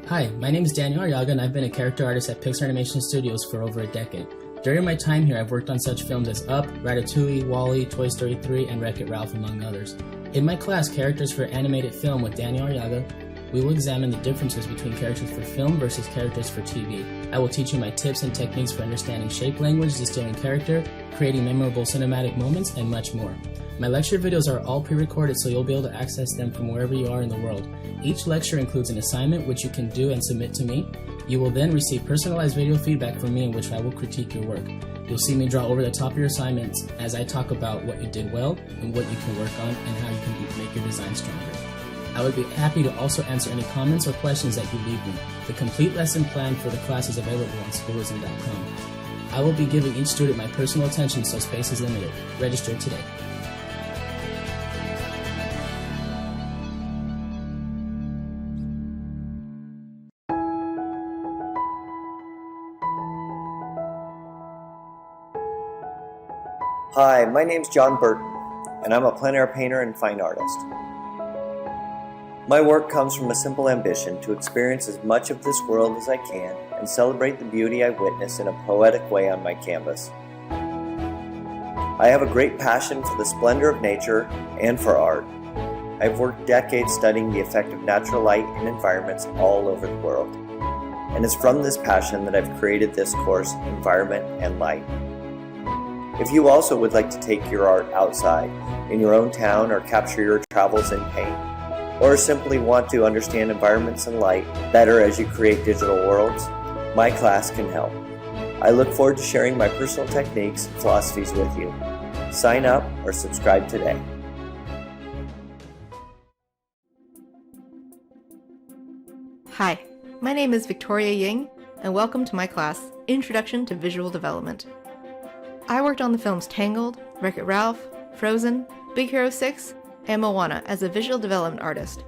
Hi, my name is Daniel Arriaga and I've been a character artist at Pixar Animation Studios for over a decade. During my time here, I've worked on such films as Up, Ratatouille, WALL-E, Toy Story 3, and Wreck-It Ralph, among others. In my class, Characters for Animated Film with Daniel Arriaga, we will examine the differences between characters for film versus characters for TV. I will teach you my tips and techniques for understanding shape language, distilling character, creating memorable cinematic moments, and much more. My lecture videos are all pre-recorded, so you'll be able to access them from wherever you are in the world. Each lecture includes an assignment which you can do and submit to me. You will then receive personalized video feedback from me in which I will critique your work. You'll see me draw over the top of your assignments as I talk about what you did well and what you can work on and how you can make your design stronger. I would be happy to also answer any comments or questions that you leave me. The complete lesson plan for the class is available on Schoolism.com. I will be giving each student my personal attention, so space is limited. Register today. Hi, my name's John Burton, and I'm a plein air painter and fine artist. My work comes from a simple ambition to experience as much of this world as I can and celebrate the beauty I witness in a poetic way on my canvas. I have a great passion for the splendor of nature and for art. I've worked decades studying the effect of natural light in environments all over the world. And it's from this passion that I've created this course, Environment and Light. If you also would like to take your art outside, in your own town, or capture your travels in paint, or simply want to understand environments and light better as you create digital worlds, my class can help. I look forward to sharing my personal techniques and philosophies with you. Sign up or subscribe today. Hi, my name is Victoria Ying, and welcome to my class, Introduction to Visual Development. I worked on the films Tangled, Wreck-It Ralph, Frozen, Big Hero 6, and Moana as a visual development artist.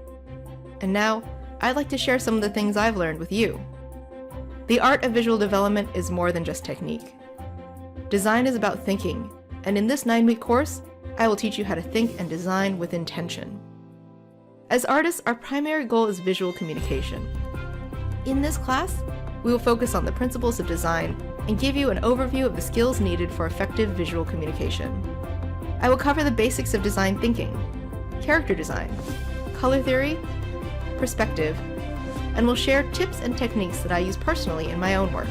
And now, I'd like to share some of the things I've learned with you. The art of visual development is more than just technique. Design is about thinking, and in this 9-week course, I will teach you how to think and design with intention. As artists, our primary goal is visual communication. In this class, we will focus on the principles of design and give you an overview of the skills needed for effective visual communication. I will cover the basics of design thinking, character design, color theory, perspective, and will share tips and techniques that I use personally in my own work.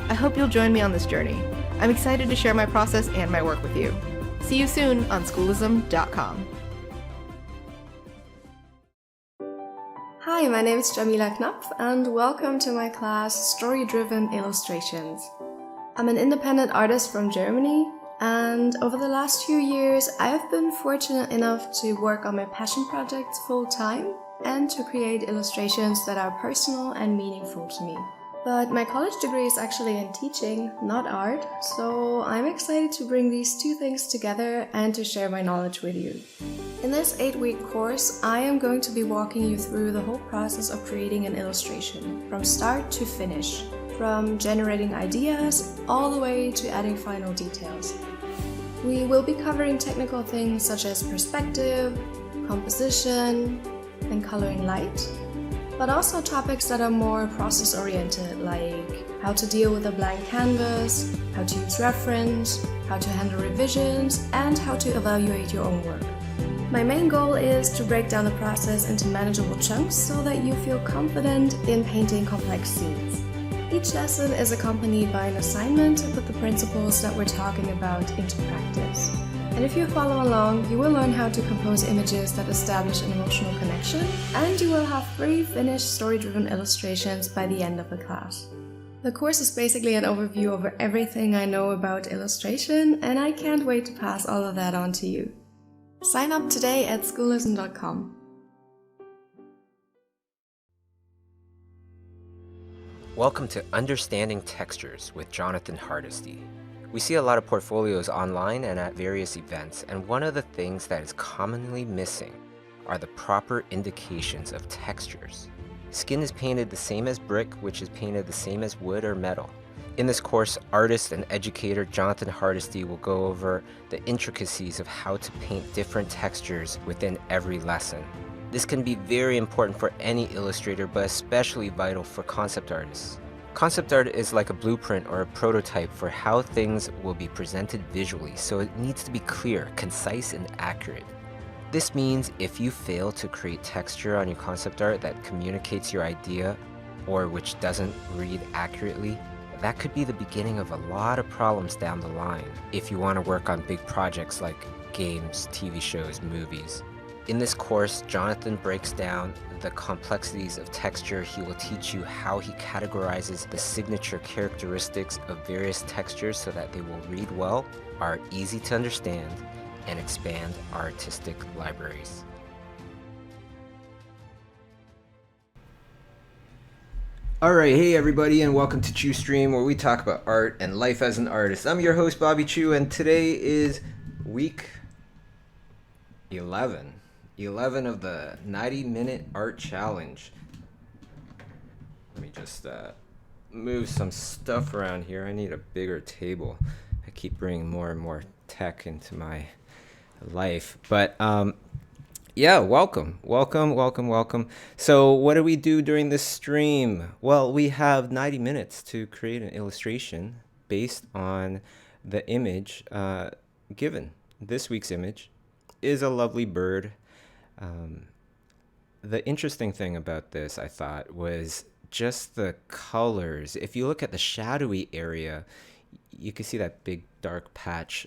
I hope you'll join me on this journey. I'm excited to share my process and my work with you. See you soon on Schoolism.com. Hi, my name is Jamila Knapf, and welcome to my class, Story-Driven Illustrations. I'm an independent artist from Germany, and over the last few years, I have been fortunate enough to work on my passion projects full-time and to create illustrations that are personal and meaningful to me. But my college degree is actually in teaching, not art, so I'm excited to bring these two things together and to share my knowledge with you. In this 8-week course, I am going to be walking you through the whole process of creating an illustration, from start to finish, from generating ideas all the way to adding final details. We will be covering technical things such as perspective, composition, and coloring light, but also topics that are more process-oriented, like how to deal with a blank canvas, how to use reference, how to handle revisions, and how to evaluate your own work. My main goal is to break down the process into manageable chunks so that you feel confident in painting complex scenes. Each lesson is accompanied by an assignment to put the principles that we're talking about into practice. And if you follow along, you will learn how to compose images that establish an emotional connection, and you will have 3 finished story-driven illustrations by the end of the class. The course is basically an overview over everything I know about illustration, and I can't wait to pass all of that on to you. Sign up today at schoolism.com. Welcome to Understanding Textures with Jonathan Hardesty. We see a lot of portfolios online and at various events, and one of the things that is commonly missing are the proper indications of textures. Skin is painted the same as brick, which is painted the same as wood or metal. In this course, artist and educator Jonathan Hardesty will go over the intricacies of how to paint different textures within every lesson. This can be very important for any illustrator, but especially vital for concept artists. Concept art is like a blueprint or a prototype for how things will be presented visually, so it needs to be clear, concise, and accurate. This means if you fail to create texture on your concept art that communicates your idea, or which doesn't read accurately, that could be the beginning of a lot of problems down the line if you want to work on big projects like games, TV shows, movies. In this course, Jonathan breaks down the complexities of texture. He will teach you how he categorizes the signature characteristics of various textures so that they will read well, are easy to understand, and expand our artistic libraries. Alright, hey everybody, and welcome to Chiu Stream, where we talk about art and life as an artist. I'm your host, Bobby Chiu, and today is week 11 of the 90-minute art challenge. Let me just move some stuff around here. I need a bigger table. I keep bringing more and more tech into my life. But yeah, welcome. So what do we do during this stream? Well, we have 90 minutes to create an illustration based on the image given. This week's image is a lovely bird. The interesting thing about this, I thought, was just the colors. If you look at the shadowy area, you can see that big dark patch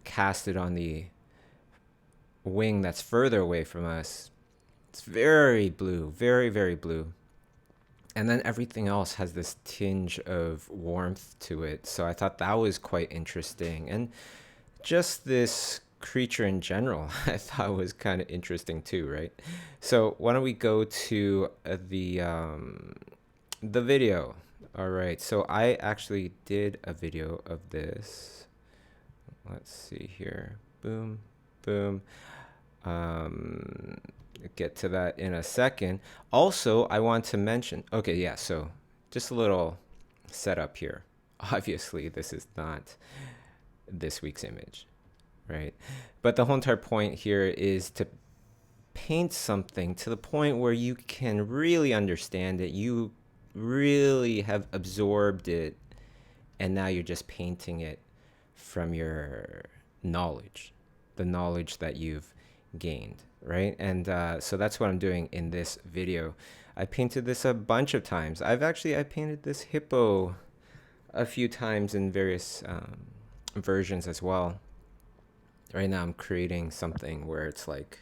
casted on the wing that's further away from us. It's very blue, very, very blue. And then everything else has this tinge of warmth to it. So I thought that was quite interesting. And just this creature in general, I thought was kind of interesting too, right? So why don't we go to the video? All right, so I actually did a video of this. Let's see here. Boom, boom. Get to that in a second. Also, I want to mention, okay, yeah, so just a little setup here. Obviously, this is not this week's image, right? But the whole entire point here is to paint something to the point where you can really understand it. You really have absorbed it, and now you're just painting it from your knowledge, the knowledge that you've gained, right? And so that's what I'm doing in this video. I painted this a bunch of times. I painted this hippo a few times in various versions as well. Right now I'm creating something where it's like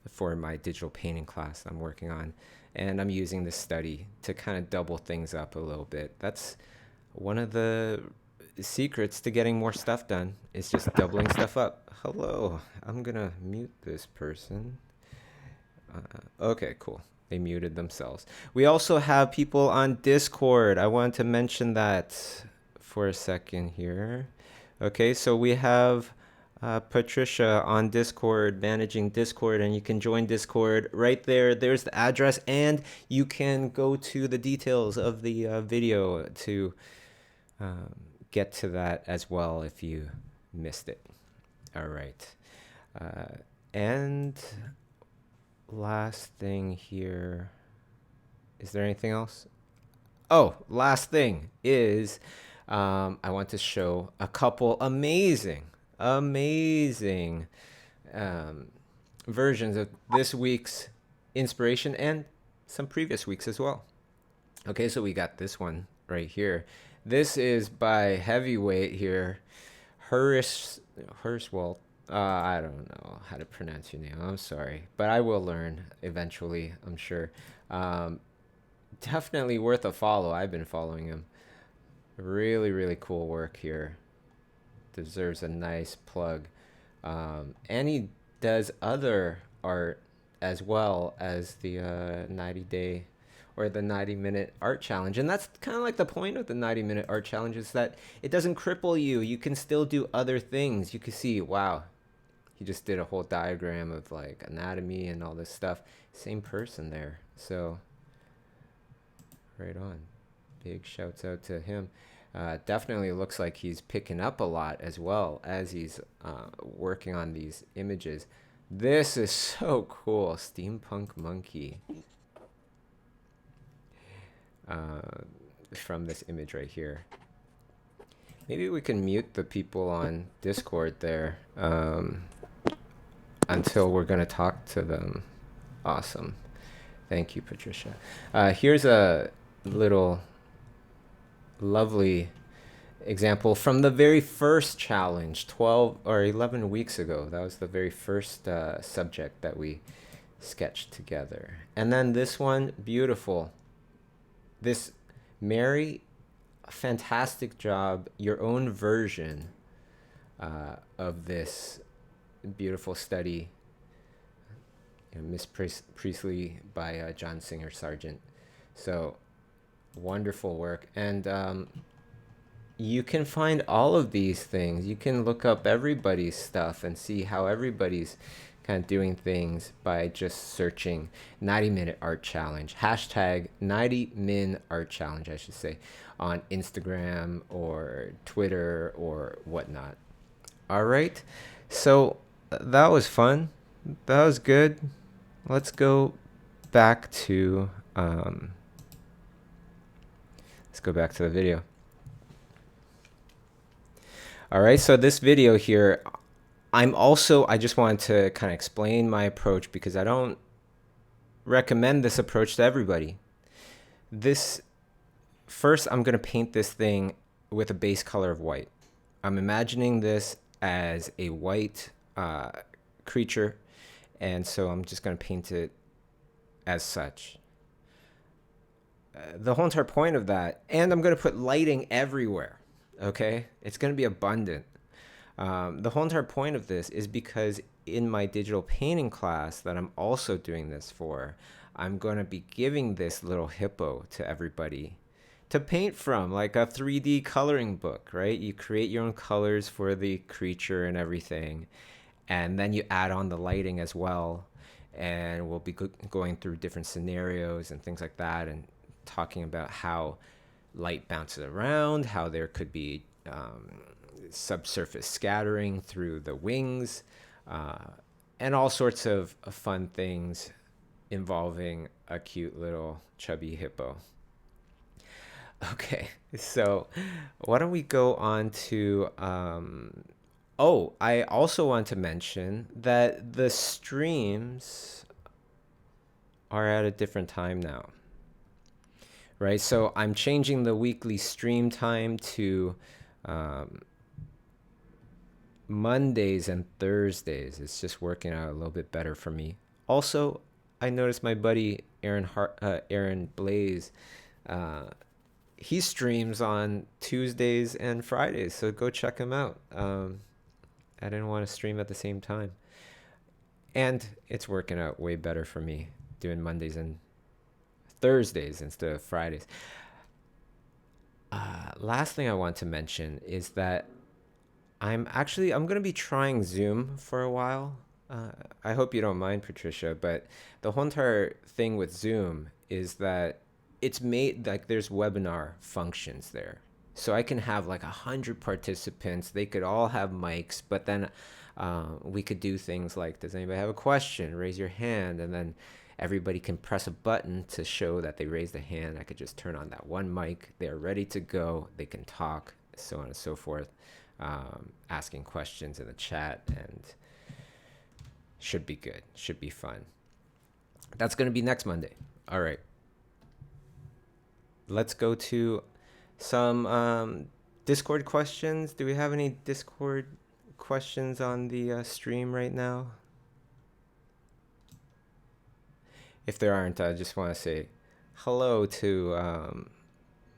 for my digital painting class I'm working on, and I'm using this study to kind of double things up a little bit. That's one of the secrets to getting more stuff done, is just doubling stuff up. Hello, I'm gonna mute this person. Okay, cool. They muted themselves. We also have people on Discord. I wanted to mention that for a second here. Okay, so we have Patricia on Discord, managing Discord, and you can join Discord right there. There's the address, and you can go to the details of the video to get to that as well if you missed it. All right. And last thing here. Is there anything else? Oh, last thing is I want to show a couple amazing versions of this week's inspiration and some previous weeks as well. Okay, so we got this one right here. This is by heavyweight here, Hirschwald. I don't know how to pronounce your name. I'm sorry, but I will learn eventually, I'm sure. Definitely worth a follow. I've been following him. Really, really cool work here. Deserves a nice plug. And he does other art as well as the 90-day or the 90-minute art challenge. And that's kind of like the point of the 90-minute art challenge, is that it doesn't cripple you. You can still do other things. You can see, wow, he just did a whole diagram of like anatomy and all this stuff. Same person there. So right on. Big shouts out to him. Definitely looks like he's picking up a lot as well as he's working on these images. This is so cool. Steampunk monkey. From this image right here. Maybe we can mute the people on Discord there until we're going to talk to them. Awesome. Thank you, Patricia. Here's a little lovely example from the very first challenge 12 or 11 weeks ago. That was the very first subject that we sketched together. And then this one, beautiful. This Mary, fantastic job. Your own version of this beautiful study, Miss Priestley by John Singer Sargent. So wonderful work. And you can find all of these things. You can look up everybody's stuff and see how everybody's kind of doing things by just searching 90-minute art challenge, hashtag 90min art challenge, I should say, on Instagram or Twitter or whatnot. All right. So that was fun. That was good. Let's go back to the video. All right, so this video here, I just wanted to kind of explain my approach because I don't recommend this approach to everybody. First, I'm going to paint this thing with a base color of white. I'm imagining this as a white creature, and so I'm just going to paint it as such. The whole entire point of that, and I'm going to put lighting everywhere, okay? It's going to be abundant. The whole entire point of this is because in my digital painting class that I'm also doing this for, I'm going to be giving this little hippo to everybody to paint from, like a 3D coloring book, right? You create your own colors for the creature and everything, and then you add on the lighting as well, and we'll be going through different scenarios and things like that, and talking about how light bounces around, how there could be subsurface scattering through the wings, and all sorts of fun things involving a cute little chubby hippo. Okay, so why don't we go on to I also want to mention that the streams are at a different time now, right? So I'm changing the weekly stream time to Mondays and Thursdays. It's just working out a little bit better for me. Also, I noticed my buddy Aaron Blaze, he streams on Tuesdays and Fridays, so go check him out. I didn't want to stream at the same time, and it's working out way better for me doing Mondays and Thursdays instead of Fridays. Last thing I want to mention is that I'm going to be trying Zoom for a while. I hope you don't mind, Patricia, but the whole entire thing with Zoom is that it's made like there's webinar functions there. So I can have like 100 participants. They could all have mics, but then we could do things like, does anybody have a question? Raise your hand, and then everybody can press a button to show that they raised a hand. I could just turn on that one mic. They're ready to go. They can talk, so on and so forth, asking questions in the chat, and should be good. Should be fun. That's going to be next Monday. All right. Let's go to some Discord questions. Do we have any Discord questions on the stream right now? If there aren't, I just want to say hello to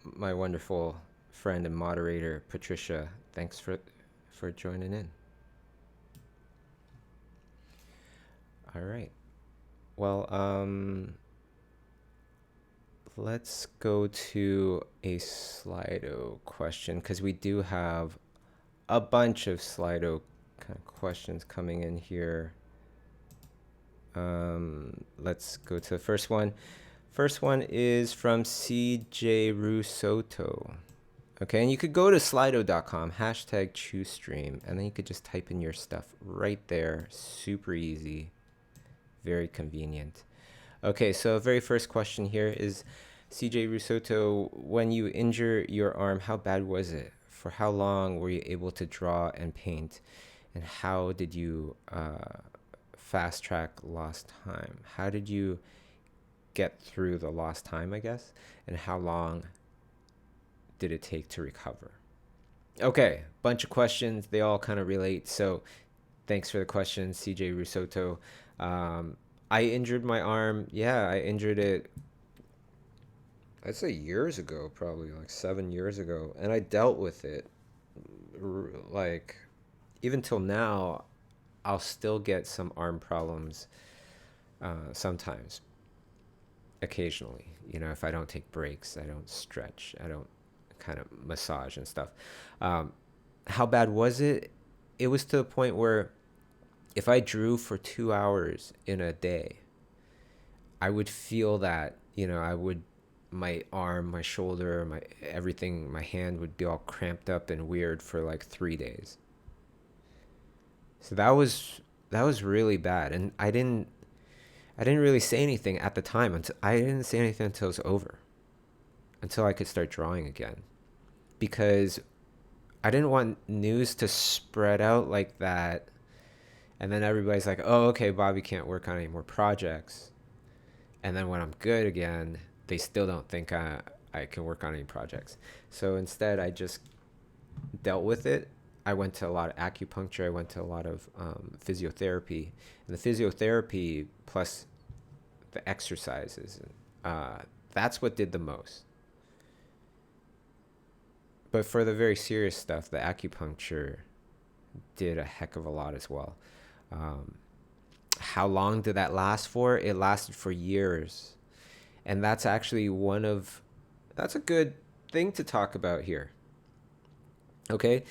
my wonderful friend and moderator, Patricia. Thanks for joining in. All right. Well, let's go to a Slido question, because we do have a bunch of Slido kind of questions coming in here. Let's go to the first one. First one is from CJ Rusoto. Okay, and you could go to slido.com, #ChewStream, and then you could just type in your stuff right there. Super easy, very convenient. Okay, so very first question here is CJ Rusoto. When you injure your arm, how bad was it? For how long were you able to draw and paint? And how did you fast track lost time? How did you get through the lost time, I guess? And how long did it take to recover? Okay, bunch of questions. They all kind of relate. So thanks for the question, CJ Rusoto. I injured my arm. Yeah, I injured it, I'd say years ago, probably like 7 years ago. And I dealt with it. Like, even till now, I'll still get some arm problems sometimes, occasionally. You know, if I don't take breaks, I don't stretch, I don't kind of massage and stuff. How bad was it? It was to the point where if I drew for 2 hours in a day, I would feel that, you know, my arm, my shoulder, my everything, my hand would be all cramped up and weird for like 3 days. So that was really bad. And I didn't really say anything at the time until it was over, until I could start drawing again, because I didn't want news to spread out like that. And then everybody's like, oh, okay, Bobby can't work on any more projects. And then when I'm good again, they still don't think I can work on any projects. So instead, I just dealt with it. I went to a lot of acupuncture. I went to a lot of physiotherapy. And the physiotherapy plus the exercises, that's what did the most. But for the very serious stuff, the acupuncture did a heck of a lot as well. How long did that last for? It lasted for years. And that's actually that's a good thing to talk about here. Okay?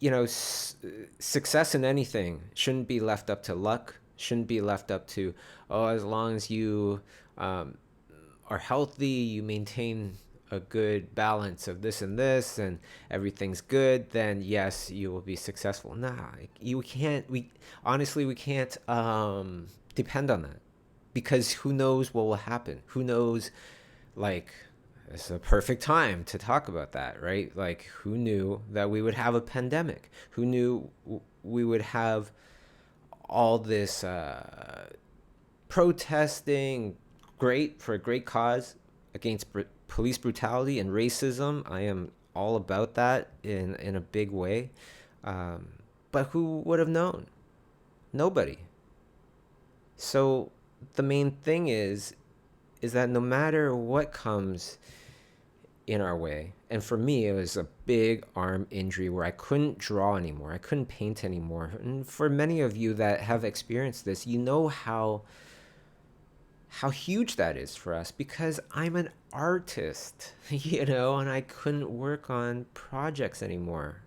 You know, success in anything shouldn't be left up to luck, shouldn't be left up to, oh, as long as you are healthy, you maintain a good balance of this and this, and everything's good, then yes, you will be successful. Nah, we can't depend on that, because who knows what will happen? Who knows, like, it's a perfect time to talk about that, right? Like, who knew that we would have a pandemic? Who knew we would have all this protesting, for a great cause against police brutality and racism? I am all about that in a big way. But who would have known? Nobody. So the main thing is that no matter what comes in our way, and for me, it was a big arm injury where I couldn't draw anymore. I couldn't paint anymore. And for many of you that have experienced this, you know how huge that is for us, because I'm an artist, you know, and I couldn't work on projects anymore.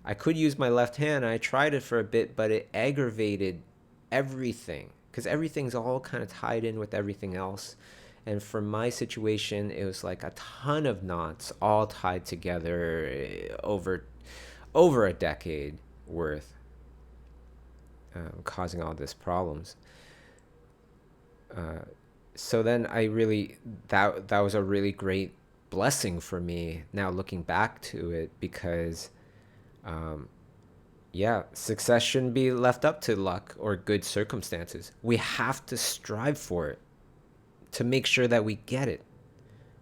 I could use my left hand. I tried it for a bit, but it aggravated everything, because everything's all kind of tied in with everything else. And for my situation, it was like a ton of knots all tied together over a decade worth, causing all these problems. So then that was a really great blessing for me now looking back to it, because success shouldn't be left up to luck or good circumstances. We have to strive for it to make sure that we get it.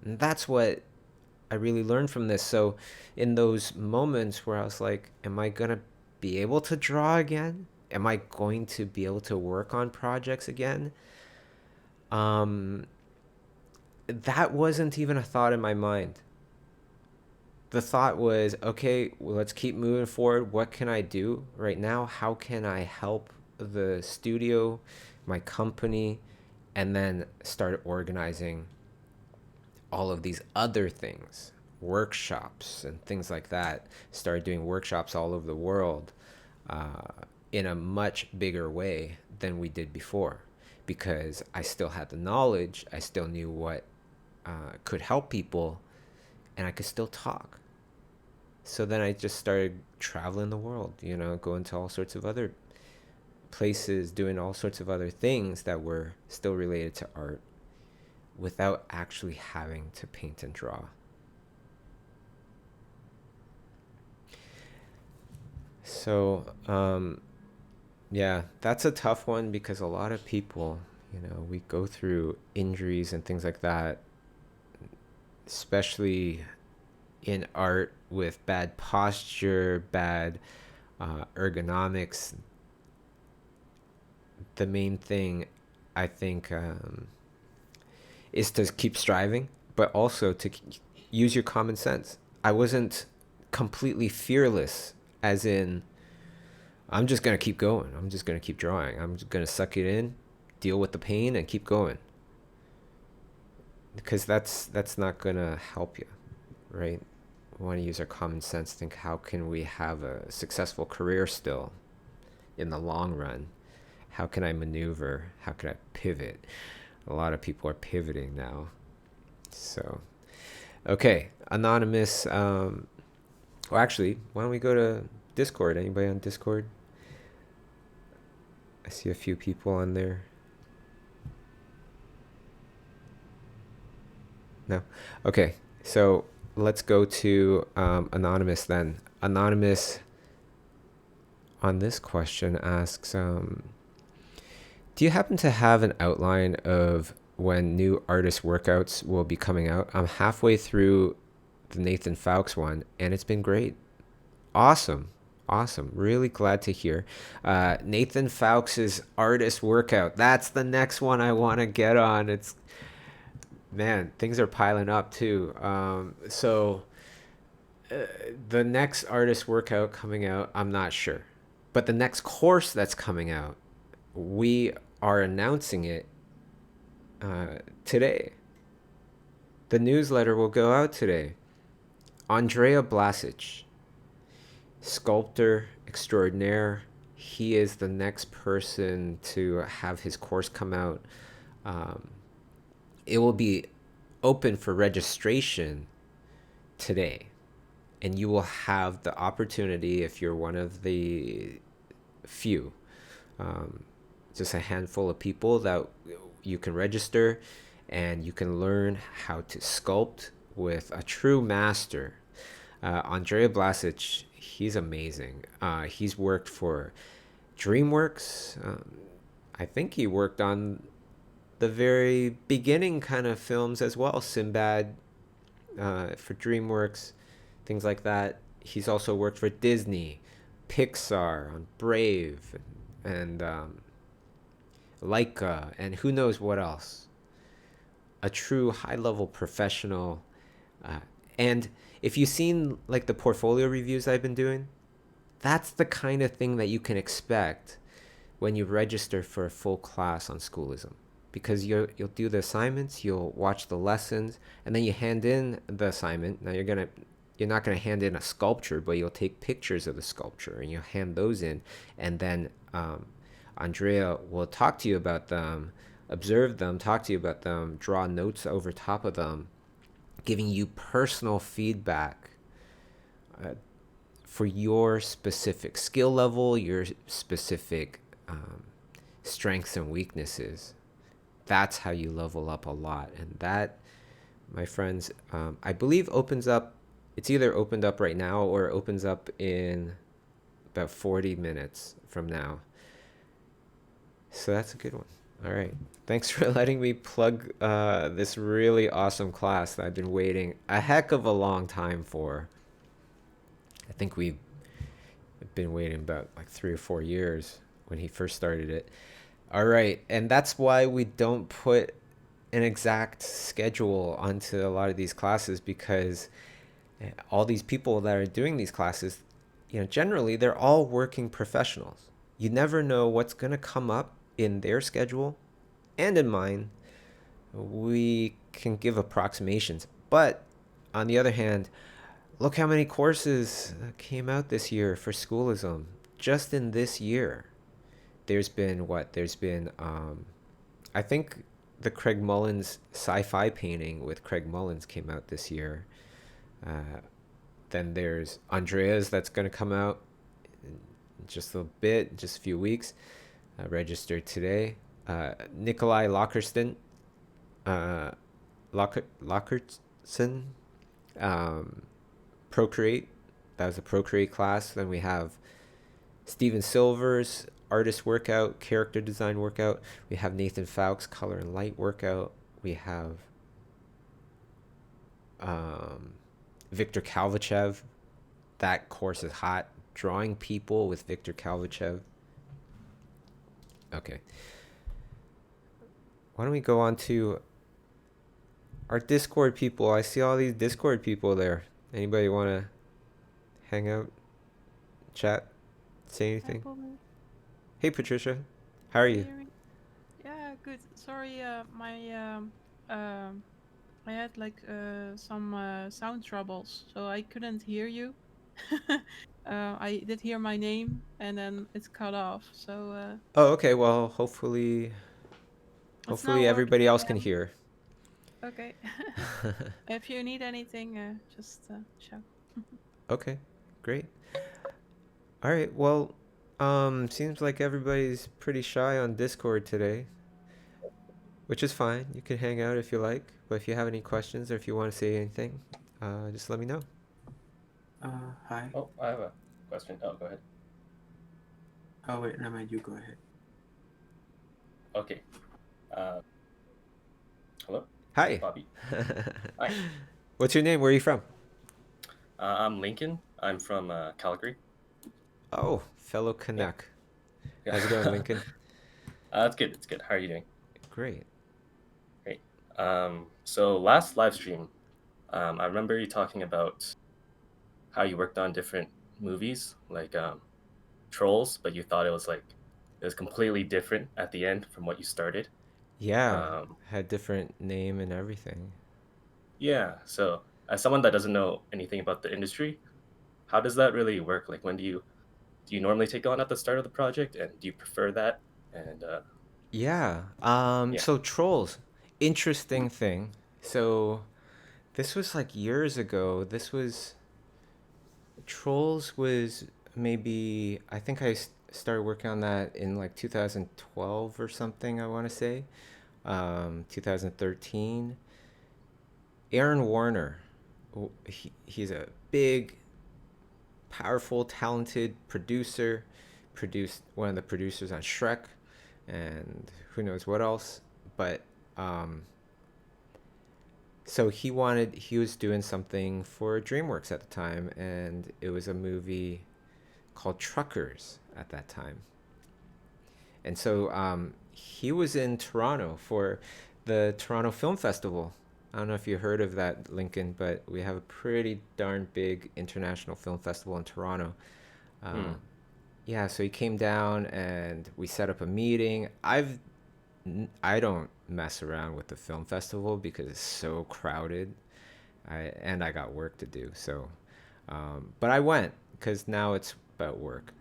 And that's what I really learned from this. So in those moments where I was like, am I going to be able to draw again? Am I going to be able to work on projects again? That wasn't even a thought in my mind. The thought was, okay, well, let's keep moving forward. What can I do right now? How can I help the studio, my company, and then start organizing all of these other things, workshops and things like that. Started doing workshops all over the world in a much bigger way than we did before, because I still had the knowledge. I still knew what could help people, and I could still talk. So then I just started traveling the world, going to all sorts of other places, doing all sorts of other things that were still related to art without actually having to paint and draw. So, that's a tough one, because a lot of people, we go through injuries and things like that, especially in art, with bad posture, bad ergonomics. The main thing, I think, is to keep striving, but also to use your common sense. I wasn't completely fearless, as in, I'm just going to keep going. I'm just going to keep drawing. I'm just going to suck it in, deal with the pain, and keep going. Because that's not going to help you, right? We want to use our common sense, think, how can we have a successful career still in the long run? How can I maneuver? How can I pivot? A lot of people are pivoting now. So, okay, Anonymous. Well, actually, why don't we go to Discord? Anybody on Discord? I see a few people on there. No? Okay, so let's go to Anonymous then. Anonymous on this question asks, do you happen to have an outline of when new artist workouts will be coming out? I'm halfway through the Nathan Fowkes one, and it's been great. Awesome. Really glad to hear. Nathan Fowkes' artist workout. That's the next one I want to get on. Man, things are piling up too. The next artist workout coming out, I'm not sure. But the next course that's coming out, we are announcing it today. The newsletter will go out today. Andrea Blasic, sculptor extraordinaire. He is the next person to have his course come out. It will be open for registration today. And you will have the opportunity, if you're one of the few, just a handful of people, that you can register and you can learn how to sculpt with a true master. Andrea Blasic, he's amazing. He's worked for DreamWorks. I think he worked on the very beginning kind of films as well, Sinbad for DreamWorks, things like that. He's also worked for Disney, Pixar, on Brave, and Laika, and who knows what else. A true high-level professional. And if you've seen like the portfolio reviews I've been doing, that's the kind of thing that you can expect when you register for a full class on Schoolism. Because you'll do the assignments, you'll watch the lessons, and then you hand in the assignment. Now you're not gonna hand in a sculpture, but you'll take pictures of the sculpture and you'll hand those in, and then Andrea will talk to you about them, observe them, talk to you about them, draw notes over top of them, giving you personal feedback for your specific skill level, your specific strengths and weaknesses. That's how you level up a lot. And that, my friends, I believe opens up, it's either opened up right now or opens up in about 40 minutes from now. So that's a good one. All right. Thanks for letting me plug this really awesome class that I've been waiting a heck of a long time for. I think we've been waiting about like 3 or 4 years when he first started it. All right. And that's why we don't put an exact schedule onto a lot of these classes, because all these people that are doing these classes, generally they're all working professionals. You never know what's going to come up in their schedule and in mine. We can give approximations, but on the other hand, look how many courses came out this year for Schoolism. Just in this year, there's been I think the Craig Mullins sci-fi painting with Craig Mullins came out this year. Then there's Andrea's that's going to come out in just a bit, just a few weeks. Registered today. Nikolai Lockerson, Procreate. That was a Procreate class. Then we have Steven Silver's artist workout, character design workout. We have Nathan Fowkes' color and light workout. We have Victor Kalvachev. That course is hot. Drawing people with Victor Kalvachev. Okay. Why don't we go on to our Discord people? I see all these Discord people there. Anybody want to hang out, chat, say anything? Hey, Patricia. How are you? Yeah, good. Sorry, I had like some sound troubles, so I couldn't hear you. I did hear my name, and then it's cut off. So. Oh, okay. Well, hopefully everybody else can hear. Okay. If you need anything, just shout. Okay, great. All right. Well, seems like everybody's pretty shy on Discord today, which is fine. You can hang out if you like, but if you have any questions or if you want to say anything, just let me know. Hi. Oh, I have a question. Oh, go ahead. Oh, wait, never mind. You go ahead. Okay. Hello? Hi. Bobby. Hi. What's your name? Where are you from? I'm Lincoln. I'm from Calgary. Oh, fellow Canuck. Yeah. How's it going, Lincoln? It's good. It's good. How are you doing? Great. Great. So last live stream, I remember you talking about how you worked on different movies, like Trolls, but you thought it was completely different at the end from what you started. Yeah, had different name and everything. Yeah. So as someone that doesn't know anything about the industry, how does that really work? Like, when do you normally take on at the start of the project, and do you prefer that? And Yeah. Yeah. So Trolls, interesting thing. So this was like years ago. Trolls was maybe, I think started working on that in like 2012 or something, I want to say. 2013. Aaron Warner, he's a big, powerful, talented producer. Produced one of the producers on Shrek and who knows what else. But so he was doing something for DreamWorks at the time, and it was a movie called Truckers at that time. And so he was in Toronto for the Toronto Film Festival. I don't know if you heard of that, Lincoln, but we have a pretty darn big international film festival in Toronto. Yeah, so he came down and we set up a meeting. I don't mess around with the film festival because it's so crowded. I got work to do. So, but I went because now it's about work.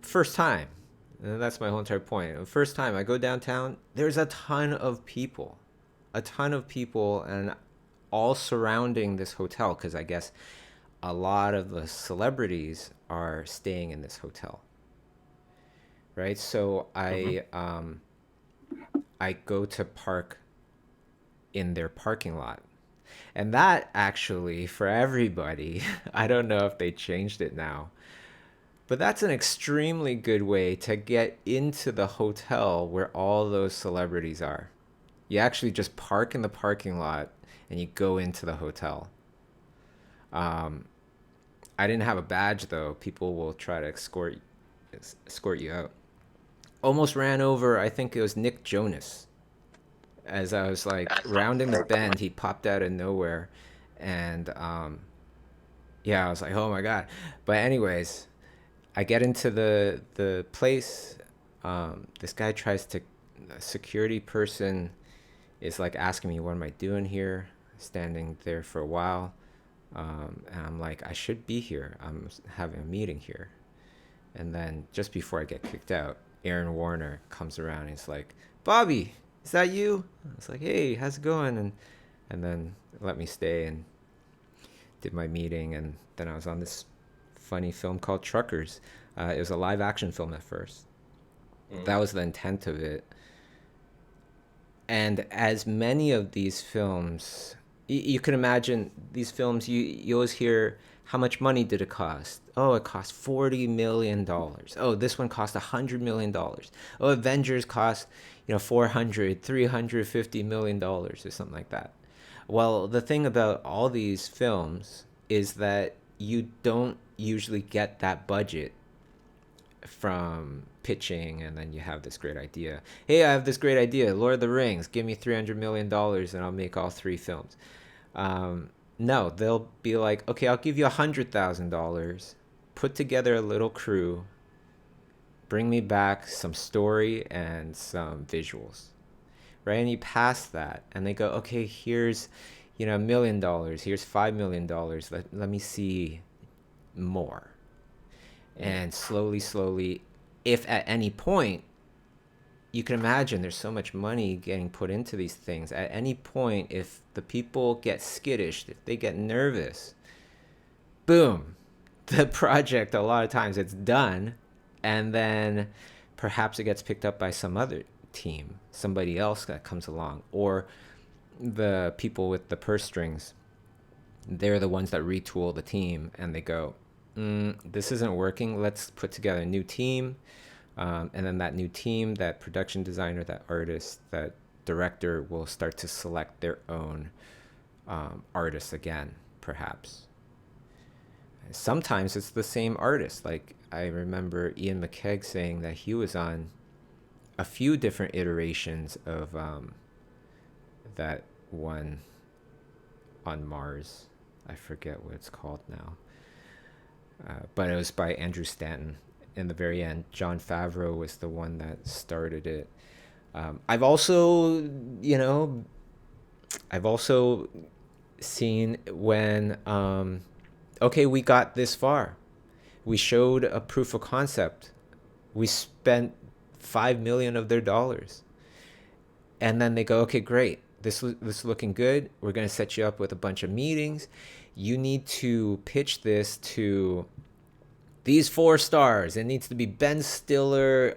First time. And that's my whole entire point. The first time I go downtown, there's a ton of people, and all surrounding this hotel, because I guess a lot of the celebrities are staying in this hotel, right? So I go to park in their parking lot. And that actually, for everybody, I don't know if they changed it now, but that's an extremely good way to get into the hotel where all those celebrities are. You actually just park in the parking lot and you go into the hotel. I didn't have a badge though. People will try to escort you out. Almost ran over, I think it was Nick Jonas. As I was like rounding the bend, he popped out of nowhere, and yeah, I was like, oh my god. But anyways, I get into the place. This guy the security person is like asking me, what am I doing here? Standing there for a while, and I'm like, I should be here. I'm having a meeting here. And then just before I get kicked out, Aaron Warner comes around and he's like, Bobby, is that you? I was like, hey, how's it going? And then let me stay and did my meeting. And then I was on this funny film called Truckers. It was a live action film at first. That was the intent of it. And as many of these films, you can imagine these films, you always hear, how much money did it cost? Oh, it cost $40 million. Oh, this one cost $100 million. Oh, Avengers cost, $400, $350 million or something like that. Well, the thing about all these films is that you don't usually get that budget from pitching, and then you have this great idea. Hey, I have this great idea, Lord of the Rings, give me $300 million and I'll make all 3 films. No, they'll be like, okay, I'll give you $100,000, put together a little crew, bring me back some story and some visuals, right? And you pass that and they go, okay, here's, $1 million, here's $5 million, let me see more. And slowly, if at any point, you can imagine there's so much money getting put into these things. At any point, if the people get skittish, if they get nervous, boom, the project, a lot of times it's done. And then perhaps it gets picked up by some other team, somebody else that comes along, or the people with the purse strings. They're the ones that retool the team and they go, this isn't working. Let's put together a new team. And then that new team, that production designer, that artist, that director will start to select their own artists again, perhaps. Sometimes it's the same artist. Like I remember Ian McKegg saying that he was on a few different iterations of that one on Mars. I forget what it's called now. But it was by Andrew Stanton. In the very end, Jon Favreau was the one that started it. I've also seen when, okay, we got this far. We showed a proof of concept. We spent $5 million of their dollars. And then they go, okay, great. This is looking good. We're going to set you up with a bunch of meetings. You need to pitch this to these 4 stars. It needs to be Ben Stiller,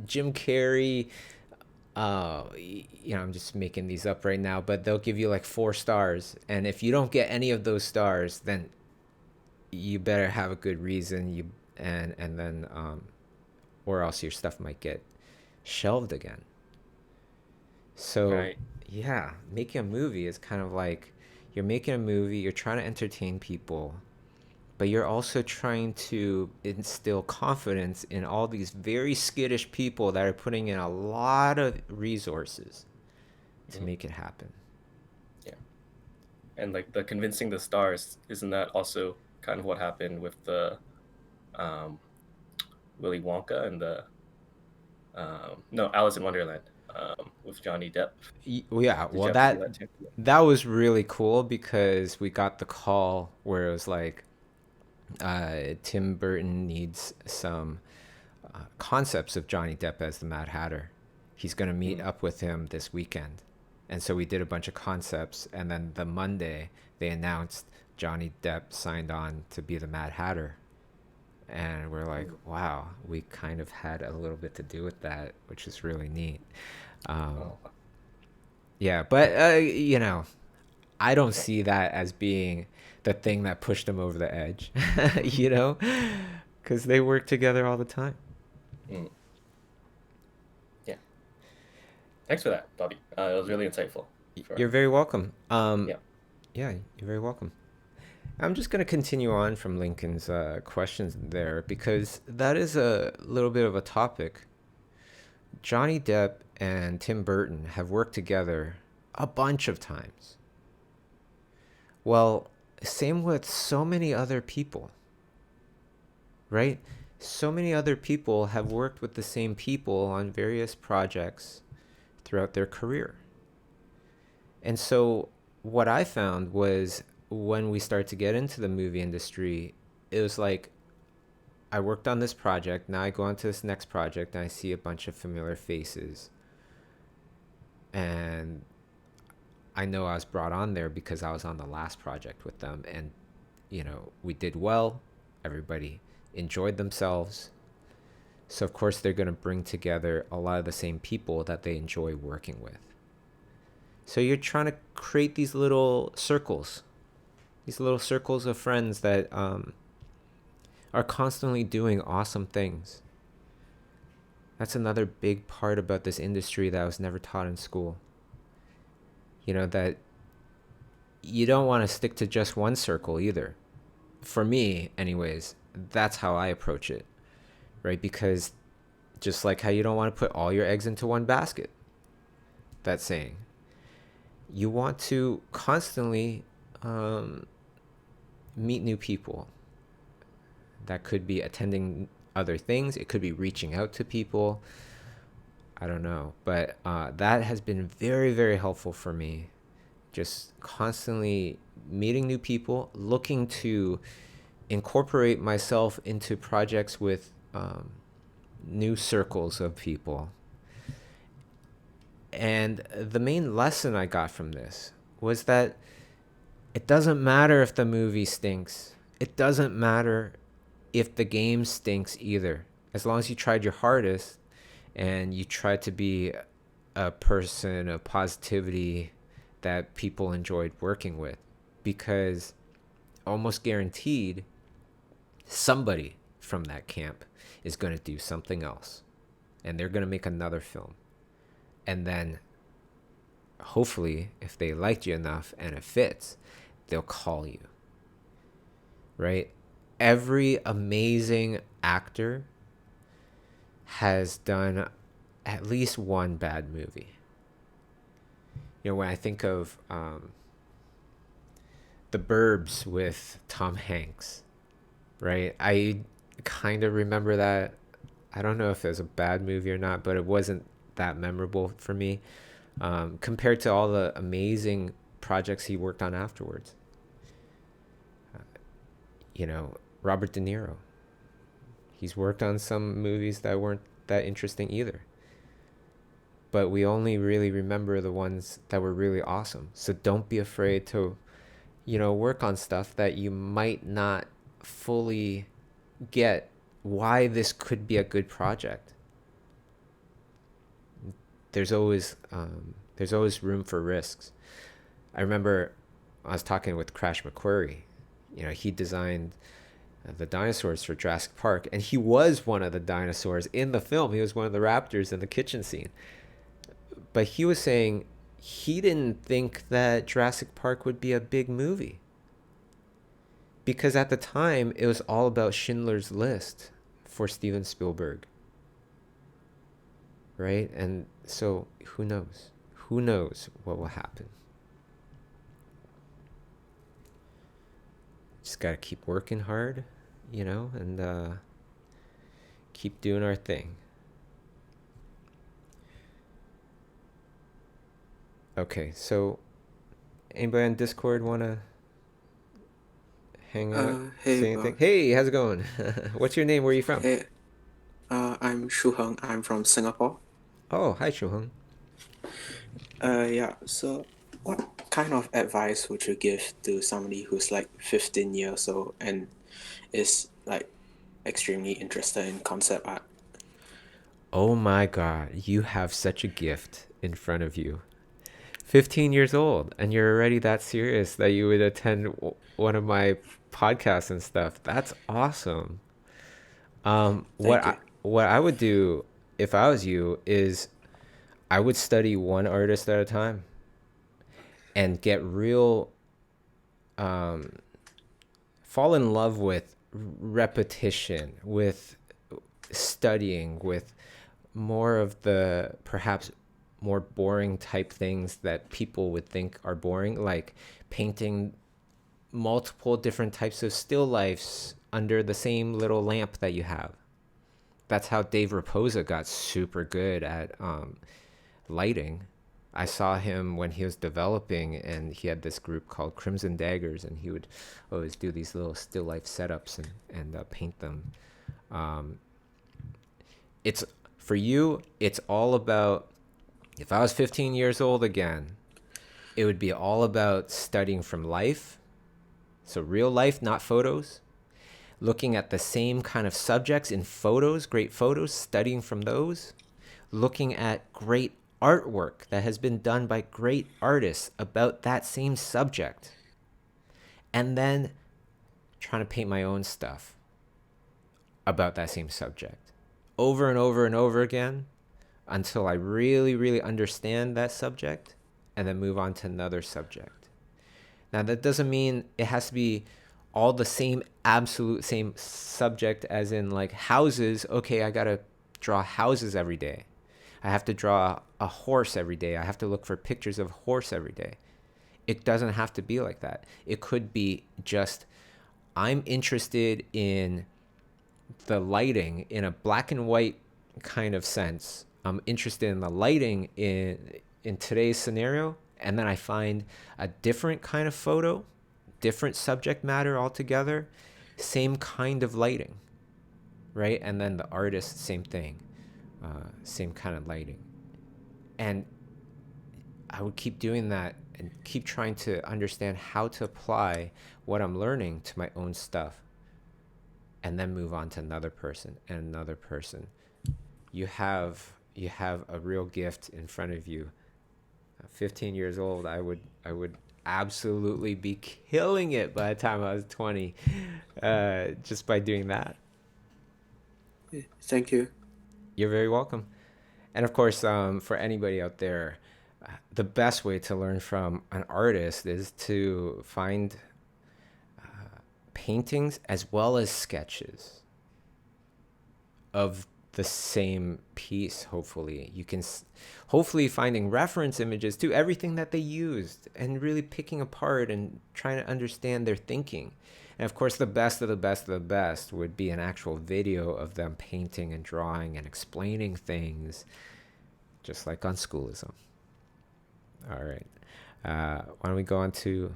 Jim Carrey. I'm just making these up right now, but they'll give you like 4 stars. And if you don't get any of those stars, then you better have a good reason. Or else your stuff might get shelved again. So right. Yeah, making a movie is kind of like you're making a movie, you're trying to entertain people, but you're also trying to instill confidence in all these very skittish people that are putting in a lot of resources to make it happen. Yeah. And like the convincing the stars, isn't that also kind of what happened with the Willy Wonka and the Alice in Wonderland with Johnny Depp? Yeah, well, that was really cool because we got the call where it was like, Tim Burton needs some concepts of Johnny Depp as the Mad Hatter. He's going to meet up with him this weekend. And so we did a bunch of concepts, and then the Monday they announced Johnny Depp signed on to be the Mad Hatter. And we're like, wow, we kind of had a little bit to do with that, which is really neat. Yeah, but, you know, I don't see that as being the thing that pushed them over the edge, you know, because they work together all the time. Yeah. Thanks for that, Bobby. It was really insightful. You're very welcome. Yeah, you're very welcome. I'm just going to continue on from Lincoln's questions there, because that is a little bit of a topic. Johnny Depp and Tim Burton have worked together a bunch of times. Well, same with so many other people, right? So many other people have worked with the same people on various projects throughout their career. And so what I found was, when we start to get into the movie industry, it was like, I worked on this project, now I go on to this next project, and I see a bunch of familiar faces. And I know I was brought on there because I was on the last project with them. And, you know, we did well. Everybody enjoyed themselves. So, of course, they're going to bring together a lot of the same people that they enjoy working with. So you're trying to create these little circles of friends that are constantly doing awesome things. That's another big part about this industry that I was never taught in school. You know, that you don't want to stick to just one circle either. For me, anyways, that's how I approach it, right? Because just like how you don't want to put all your eggs into one basket, that saying, you want to constantly meet new people. That could be attending other things. It could be reaching out to people. I don't know. But that has been very, very helpful for me. Just constantly meeting new people, looking to incorporate myself into projects with new circles of people. And the main lesson I got from this was that it doesn't matter if the movie stinks. It doesn't matter if the game stinks either. As long as you tried your hardest and you tried to be a person of positivity that people enjoyed working with. Because almost guaranteed, somebody from that camp is going to do something else. And they're going to make another film. And then, hopefully, if they liked you enough and it fits, they'll call you. Right? Every amazing actor has done at least one bad movie. You know, when I think of The Burbs with Tom Hanks, right? I kind of remember that. I don't know if it was a bad movie or not, but it wasn't that memorable for me compared to all the amazing projects he worked on afterwards. You know, Robert De Niro. He's worked on some movies that weren't that interesting either. But we only really remember the ones that were really awesome. So don't be afraid to, you know, work on stuff that you might not fully get why this could be a good project. There's always room for risks. I remember I was talking with Crash McQuarrie. You know, he designed the dinosaurs for Jurassic Park, and he was one of the dinosaurs in the film. He was one of the raptors in the kitchen scene. But he was saying he didn't think that Jurassic Park would be a big movie. Because at the time, it was all about Schindler's List for Steven Spielberg. Right? And so, who knows? Who knows what will happen? Just got to keep working hard, you know, and keep doing our thing. Okay, so anybody on Discord want to hang out? Hey, say anything? Bob. Hey, how's it going? What's your name? Where are you from? Hey, I'm Shu Heng. I'm from Singapore. Oh, hi, Shuhung. Yeah, so what kind of advice would you give to somebody who's like 15 years old and is like extremely interested in concept art? Oh my God, you have such a gift in front of you. 15 years old, and you're already that serious that you would attend one of my podcasts and stuff. That's awesome. Thank you. What I would do if I was you is I would study one artist at a time and get real fall in love with repetition, with studying, with more of the perhaps more boring type things that people would think are boring, like painting multiple different types of still lifes under the same little lamp that you have. That's how Dave Raposa got super good at lighting. I saw him when he was developing, and he had this group called Crimson Daggers, and he would always do these little still life setups and paint them. It's for you. It's all about. If I was 15 years old again, it would be all about studying from life. So real life, not photos. Looking at the same kind of subjects in photos, great photos, studying from those. Looking at great artwork that has been done by great artists about that same subject. And then trying to paint my own stuff about that same subject. Over and over and over again until I really, really understand that subject, and then move on to another subject. Now, that doesn't mean it has to be all the same, absolute same subject as in like houses. Okay, I got to draw houses every day. I have to draw a horse every day. I have to look for pictures of a horse every day. It doesn't have to be like that. It could be just, I'm interested in the lighting in a black and white kind of sense. I'm interested in the lighting in today's scenario, and then I find a different kind of photo, different subject matter altogether, same kind of lighting, right? And then the artist, same thing, same kind of lighting. And I would keep doing that and keep trying to understand how to apply what I'm learning to my own stuff, and then move on to another person and another person. You have a real gift in front of you. 15 years old, I would absolutely be killing it by the time I was 20, just by doing that. Thank you. You're very welcome. And of course, for anybody out there, the best way to learn from an artist is to find paintings as well as sketches of the same piece. Hopefully you can hopefully finding reference images to everything that they used and really picking apart and trying to understand their thinking. And of course, the best of the best of the best would be an actual video of them painting and drawing and explaining things, just like on Schoolism. All right, why don't we go on to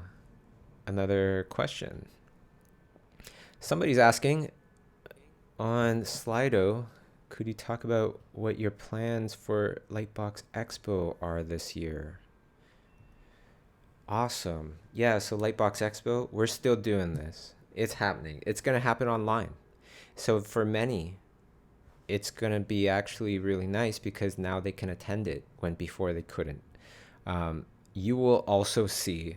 another question? Somebody's asking on Slido, could you talk about what your plans for LightBox Expo are this year? Awesome. Yeah, so LightBox Expo, we're still doing this. It's happening. It's going to happen online. So for many, it's going to be actually really nice because now they can attend it when before they couldn't. You will also see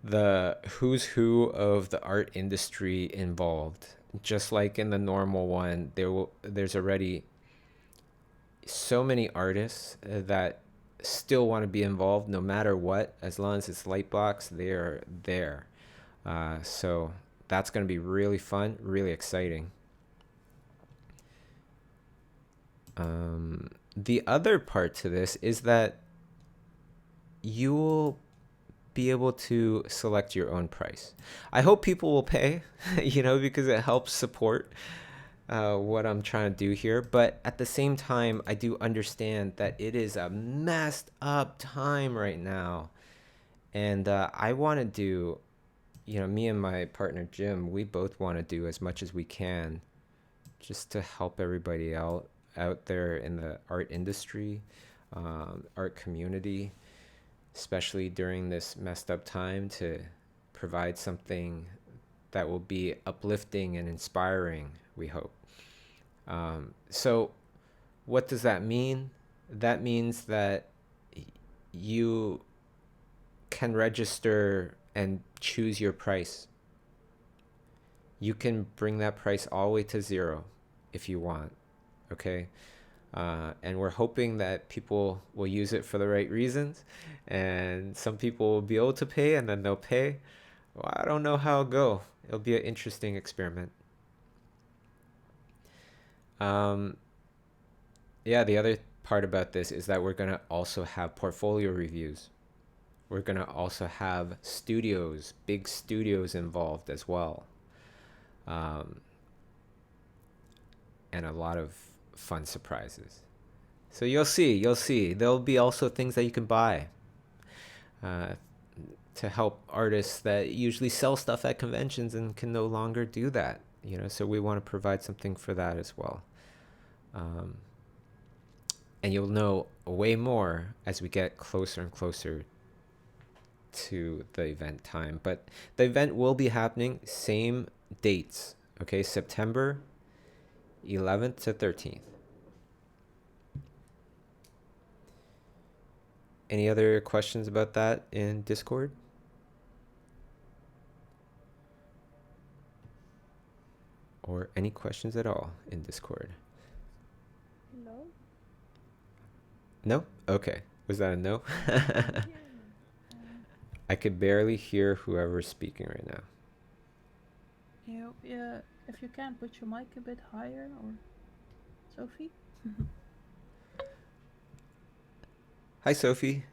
the who's who of the art industry involved. Just like in the normal one, there's already so many artists that still want to be involved no matter what. As long as it's Lightbox, they're there. So that's going to be really fun, really exciting. The other part to this is that you will be able to select your own price. I hope people will pay, because it helps support what I'm trying to do here. But at the same time, I do understand that it is a messed up time right now. And I want to do, me and my partner, Jim, we both want to do as much as we can just to help everybody out there in the art industry, art community, especially during this messed up time, to provide something that will be uplifting and inspiring, we hope. So what does that mean? That means that you can register and choose your price. You can bring that price all the way to zero if you want, okay? And we're hoping that people will use it for the right reasons, and some people will be able to pay and then they'll pay. Well, I don't know how it'll go. It'll be an interesting experiment. Yeah, the other part about this is that we're going to also have portfolio reviews. We're going to also have studios, big studios involved as well. And a lot of fun surprises. So you'll see. There'll be also things that you can buy to help artists that usually sell stuff at conventions and can no longer do that. So we want to provide something for that as well. And you'll know way more as we get closer and closer to the event time. But the event will be happening same dates, okay? September 11th to 13th. Any other questions about that in Discord? Or any questions at all in Discord? Hello? No? Okay. Was that a no? I could barely hear whoever's speaking right now. Yeah, if you can put your mic a bit higher, or Sophie? Hi, Sophie.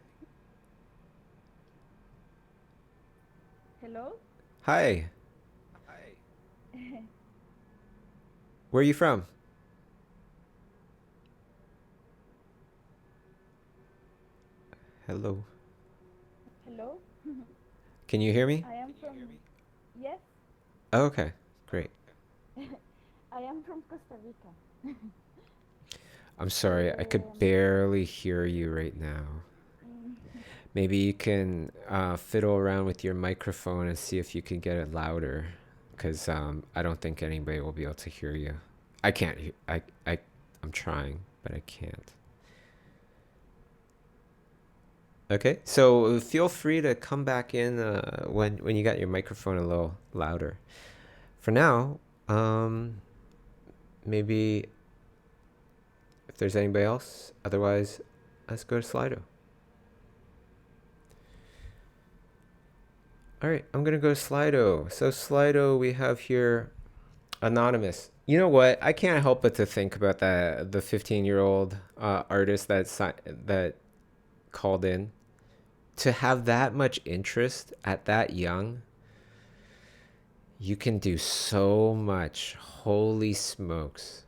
Hello? Hi. Where are you from? Hello. Hello? Can you hear me? I am from... Yes, Oh, okay. Great. I am from Costa Rica. I'm sorry. I could barely hear you right now. Maybe you can fiddle around with your microphone and see if you can get it louder, because I don't think anybody will be able to hear you. I can't hear. I'm trying, but I can't. Okay, so feel free to come back in when you got your microphone a little louder. For now, maybe if there's anybody else, otherwise, let's go to Slido. All right, I'm gonna go to Slido. So Slido, we have here Anonymous. You know what? I can't help but to think about the 15-year-old artist that called in. To have that much interest at that young, you can do so much. Holy smokes.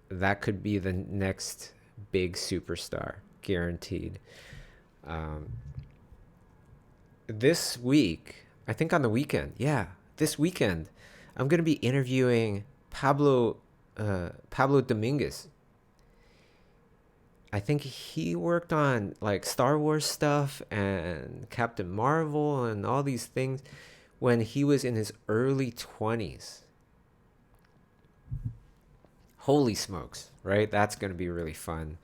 That could be the next big superstar, guaranteed. This week, I think on the weekend, this weekend, I'm going to be interviewing Pablo Dominguez. I think he worked on like Star Wars stuff and Captain Marvel and all these things when he was in his early 20s. Holy smokes, right? That's going to be really fun.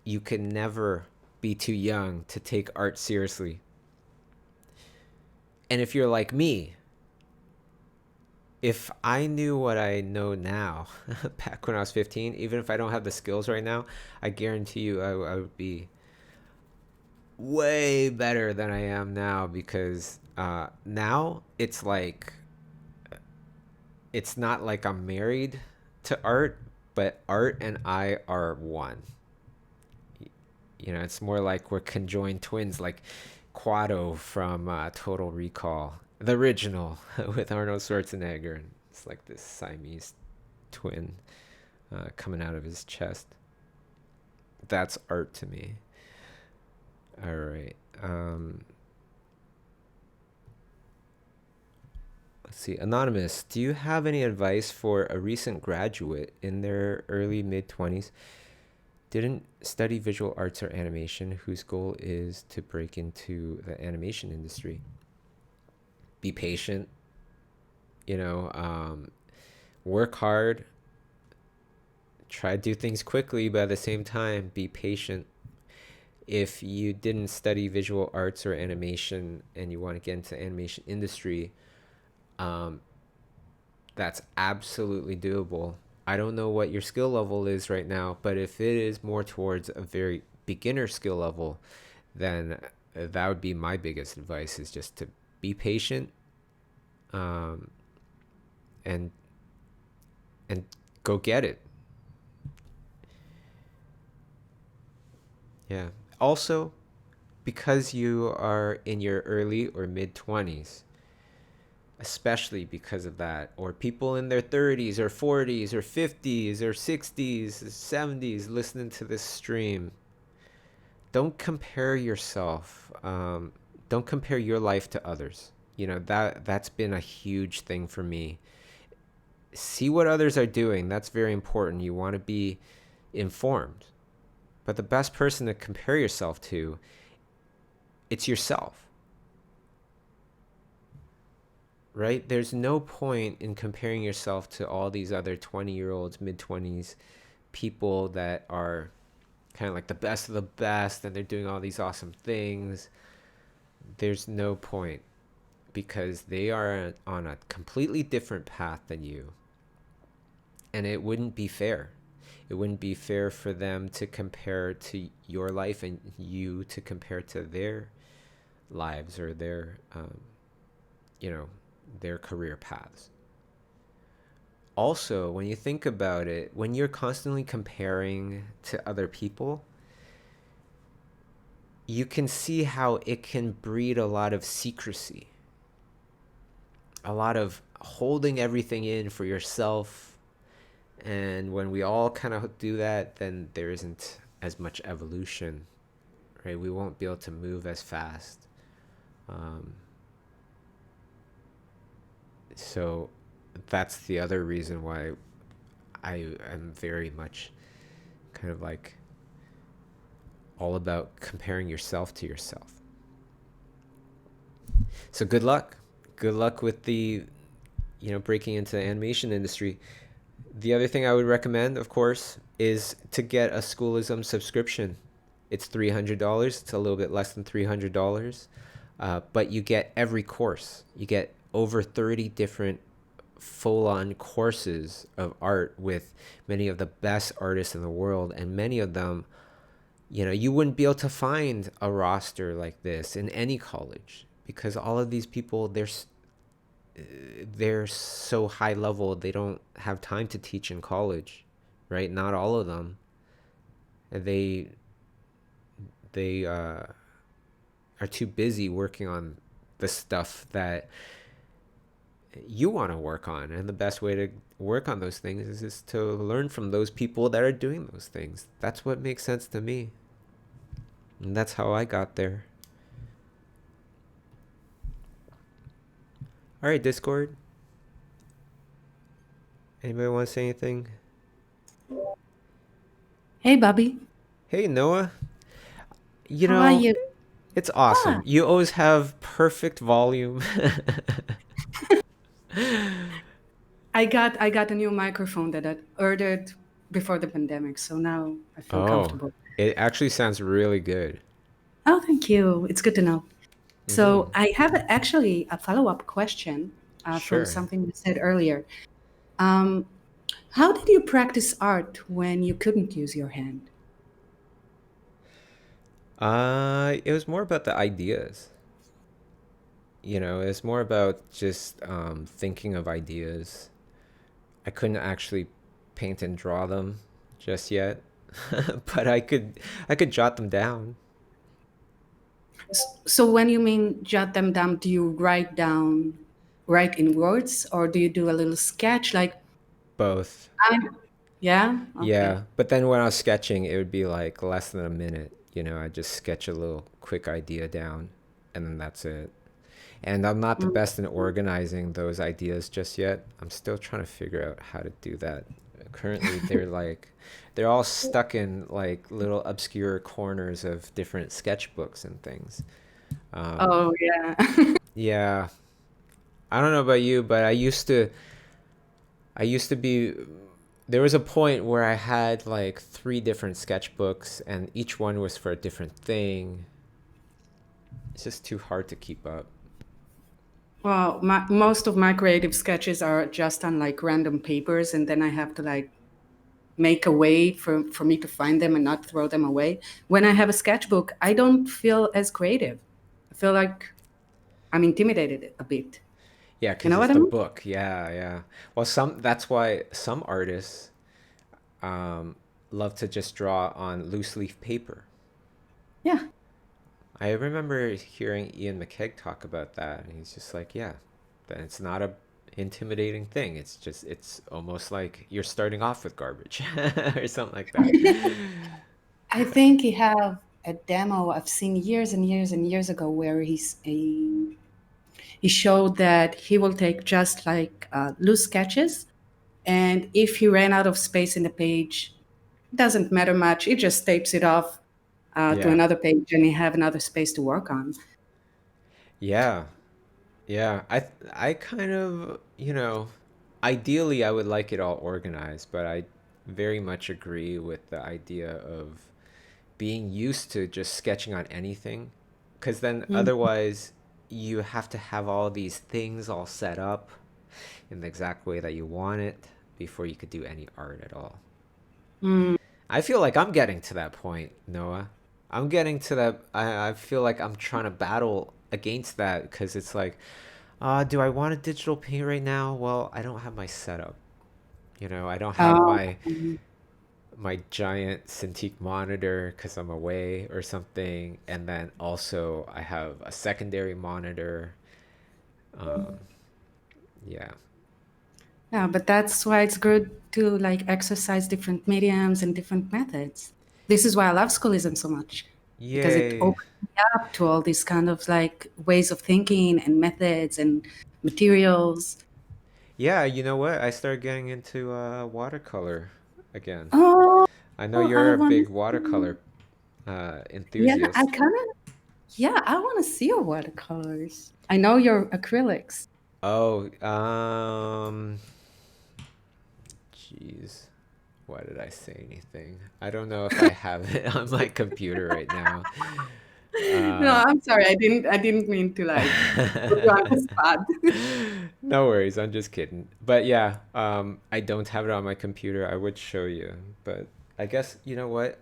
You can never be too young to take art seriously. And if you're like me, if I knew what I know now, back when I was 15, even if I don't have the skills right now, I guarantee you I would be way better than I am now, because now it's like, it's not like I'm married to art, but art and I are one. It's more like we're conjoined twins, like Quado from Total Recall. The original with Arnold Schwarzenegger. And it's like this Siamese twin coming out of his chest. That's art to me. All right. Let's see. Anonymous, do you have any advice for a recent graduate in their early mid-20s? Didn't study visual arts or animation, whose goal is to break into the animation industry. Be patient, work hard, try to do things quickly, but at the same time, be patient. If you didn't study visual arts or animation and you want to get into the animation industry, that's absolutely doable. I don't know what your skill level is right now, but if it is more towards a very beginner skill level, then that would be my biggest advice, is just to be patient, and go get it. Yeah. Also, because you are in your early or mid-20s, especially because of that, or people in their 30s or 40s or 50s or 60s, 70s listening to this stream, don't compare yourself. Don't compare your life to others. That's been a huge thing for me. See what others are doing. That's very important. You want to be informed. But the best person to compare yourself to, it's yourself. Right? There's no point in comparing yourself to all these other 20-year-olds, mid-20s, people that are kind of like the best of the best and they're doing all these awesome things. There's no point, because they are on a completely different path than you. And it wouldn't be fair. It wouldn't be fair for them to compare to your life and you to compare to their lives or their, their career paths. Also, when you think about it, when you're constantly comparing to other people, you can see how it can breed a lot of secrecy, a lot of holding everything in for yourself. And when we all kind of do that, then there isn't as much evolution, right? We won't be able to move as fast. So that's the other reason why I am very much kind of like all about comparing yourself to yourself. So good luck. Good luck with the, breaking into the animation industry. The other thing I would recommend, of course, is to get a Schoolism subscription. It's $300. It's a little bit less than $300. But you get every course. You get over 30 different full-on courses of art with many of the best artists in the world. And many of them, you wouldn't be able to find a roster like this in any college, because all of these people, they're so high level, they don't have time to teach in college, right? Not all of them. They are too busy working on the stuff that you want to work on. And the best way to work on those things is to learn from those people that are doing those things. That's what makes sense to me. And that's how I got there. All right, Discord. Anybody want to say anything? Hey, Bobby. Hey, Noah. How are you? It's awesome. You always have perfect volume. I got a new microphone that I ordered before the pandemic, so now I feel comfortable. It actually sounds really good. Oh, thank you. It's good to know. So I have actually a follow-up question Sure. from something you said earlier. How did you practice art when you couldn't use your hand? It was more about the ideas. It's more about just thinking of ideas. I couldn't actually paint and draw them just yet, but I could jot them down. So when you mean jot them down, do you write in words, or do you do a little sketch like? Both. Yeah? Okay. Yeah, but then when I was sketching, it would be like less than a minute. I'd just sketch a little quick idea down, and then that's it. And I'm not the best in organizing those ideas just yet. I'm still trying to figure out how to do that. Currently, they're all stuck in like little obscure corners of different sketchbooks and things. Oh yeah. Yeah, I don't know about you, but I used to be, there was a point where I had like 3 different sketchbooks and each one was for a different thing. It's just too hard to keep up. Well, most of my creative sketches are just on like random papers, and then I have to like make a way for me to find them and not throw them away. When I have a sketchbook, I don't feel as creative. I feel like I'm intimidated a bit. Yeah, You because know it's what I the mean? book. Yeah, yeah. Well, that's why some artists um, love to just draw on loose leaf paper. Yeah. I remember hearing Ian McKeg talk about that, and he's just like, yeah, that it's not a intimidating thing. It's almost like you're starting off with garbage or something like that. I think he have a demo I've seen years and years and years ago where he showed that he will take just like loose sketches, and if he ran out of space in the page, doesn't matter much. He just tapes it off to Yeah, another page, and he have another space to work on. yeah, yeah. I kind of, ideally I would like it all organized, but I very much agree with the idea of being used to just sketching on anything, because then Mm. otherwise you have to have all these things all set up in the exact way that you want it before you could do any art at all. Mm. I feel like I'm getting to that point, Noah. I'm getting to that. I feel like I'm trying to battle against that because it's like, do I want a digital paint right now? Well, I don't have my setup. I don't have Oh, my giant Cintiq monitor because I'm away or something, and then also I have a secondary monitor. Um, yeah, yeah, but that's why it's good to like exercise different mediums and different methods. This is why I love Schoolism so much, because it yay. opens me up to all these kind of like ways of thinking and methods and materials. Yeah, you know what? I started getting into watercolor again. Oh, I know I you're a want big to. watercolor Yeah, I enthusiast. kind of. Yeah, I want to see your watercolors. I know your acrylics. Oh, jeez. Why did I say anything? I don't know if I have it on my computer right now. No, Uh, I'm sorry. I didn't mean to like put you on the spot. no worries, I'm just kidding. But yeah, I don't have it on my computer. I would show you, but I guess you know what?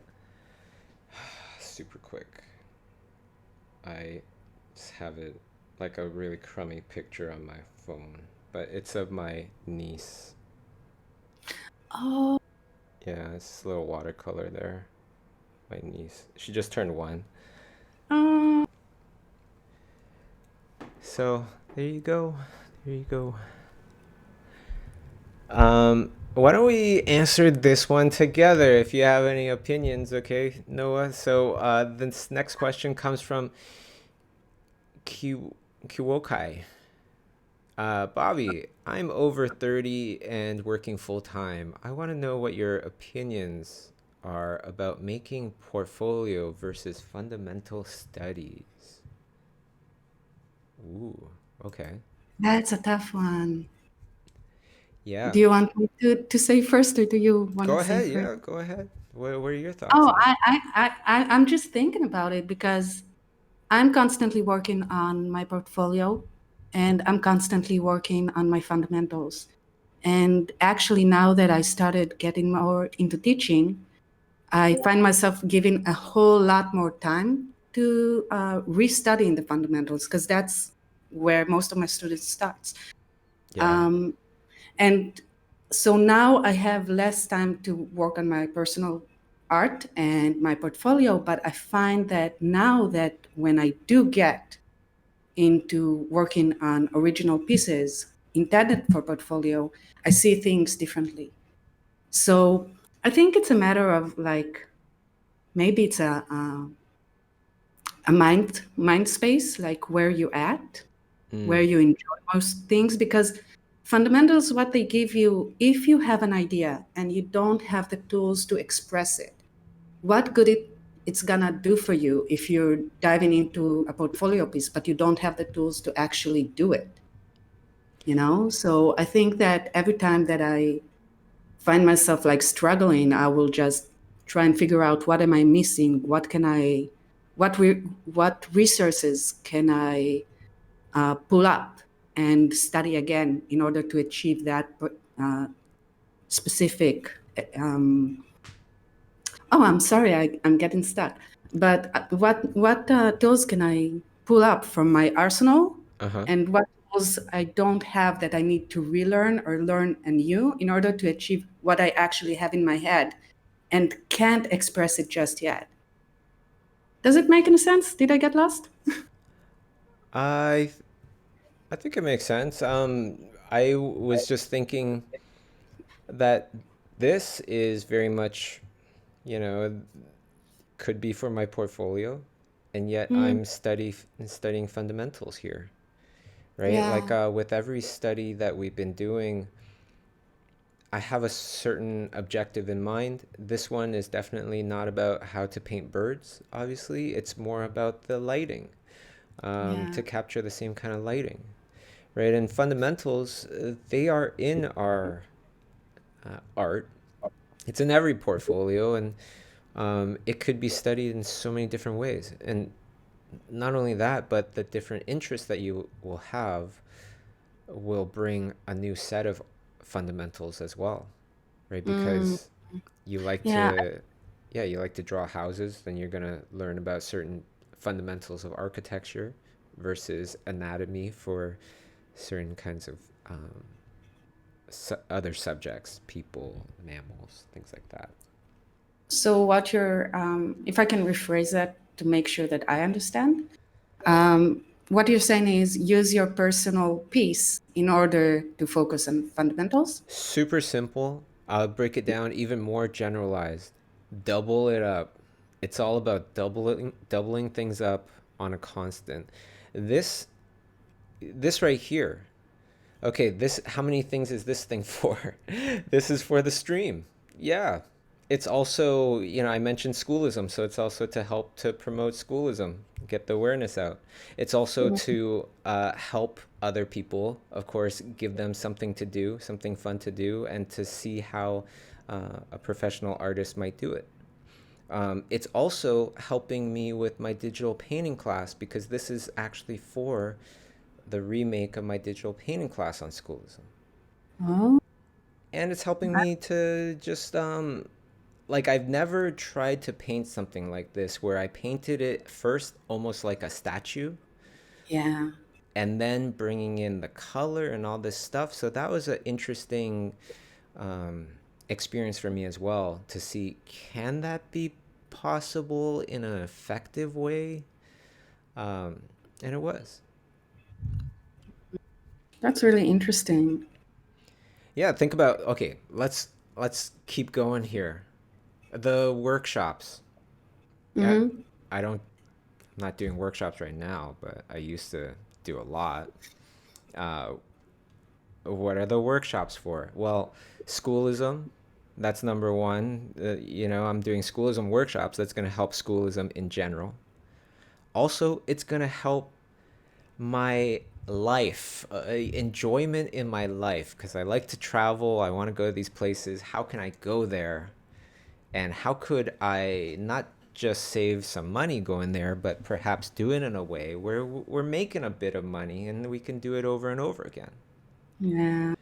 Super quick. I just have it like a really crummy picture on my phone, but it's of my niece. Oh, Yeah, it's a little watercolor there. My niece. She just turned 1. oh. So there you go. There you go. Why don't we answer this one together if you have any opinions, okay, Noah? So this next question comes from Kiwokai. Bobby, I'm over 30 and working full time. I want to know what your opinions are about making portfolio versus fundamental studies. Ooh, okay. That's a tough one. Yeah. Do you want me to say first, or do you want Go to say ahead. first? Yeah, go ahead. What are your thoughts Oh, on it? I'm just thinking about it because I'm constantly working on my portfolio, and I'm constantly working on my fundamentals. And actually, now that I started getting more into teaching, I find myself giving a whole lot more time to restudying the fundamentals, because that's where most of my students starts. Yeah. Um, and so now I have less time to work on my personal art and my portfolio, but I find that now that when I do get into working on original pieces intended for portfolio, I see things differently. So I think it's a matter of like, maybe it's a mind space, like where you at. where you enjoy most things, because fundamentals, what they give you, if you have an idea and you don't have the tools to express it, what good it's gonna do for you if you're diving into a portfolio piece, but you don't have the tools to actually do it, you know? So I think that every time that I find myself like struggling, I will just try and figure out what am I missing? What can I, what resources can I pull up and study again in order to achieve that specific. Oh, I'm sorry, I'm getting stuck. But what tools can I pull up from my arsenal, Uh-huh. and what tools I don't have that I need to relearn or learn anew in order to achieve what I actually have in my head and can't express it just yet. Does it make any sense? Did I get lost? I I think it makes sense. I was just thinking that this is very much, you know, could be for my portfolio, and yet Mm, I'm studying fundamentals here, right? Like yeah. with every study that we've been doing, I have a certain objective in mind. This one is definitely not about how to paint birds, obviously. It's more about the lighting, Yeah. to capture the same kind of lighting, right? And fundamentals, they are in our art. It's in every portfolio, and it could be studied in so many different ways. And not only that, but the different interests that you will have will bring a new set of fundamentals as well, right? Mm, Because you like yeah. to, yeah, you like to draw houses, then you're going to learn about certain fundamentals of architecture versus anatomy for certain kinds of other subjects, people, mammals, things like that. So what you're, if I can rephrase that to make sure that I understand, what you're saying is use your personal piece in order to focus on fundamentals. Super simple. I'll break it down even more generalized. Double it up. It's all about doubling things up on a constant. This this right here. Okay, this, how many things is this thing for? This is for the stream. Yeah. It's also, you know, I mentioned schoolism, so it's also to help to promote schoolism, get the awareness out. It's also to help other people, of course, give them something to do, something fun to do, and to see how a professional artist might do it. It's also helping me with my digital painting class, because this is actually for the remake of my digital painting class on schoolism. Oh, And it's helping me to just like, I've never tried to paint something like this where I painted it first almost like a statue, yeah. and then bringing in the color and all this stuff. So that was an interesting experience for me as well, to see, can that be possible in an effective way? And it was. That's really interesting. Yeah, think about, okay, let's keep going here. The workshops. Yeah, Mm-hmm. I don't, I'm not doing workshops right now, but I used to do a lot. Uh, what are the workshops for? Well, schoolism, that's number one. You know, I'm doing schoolism workshops. That's going to help schoolism in general. Also, it's going to help my life, enjoyment in my life, because I like to travel. I want to go to these places. How can I go there? And how could I not just save some money going there, but perhaps do it in a way where we're making a bit of money and we can do it over and over again, Yeah.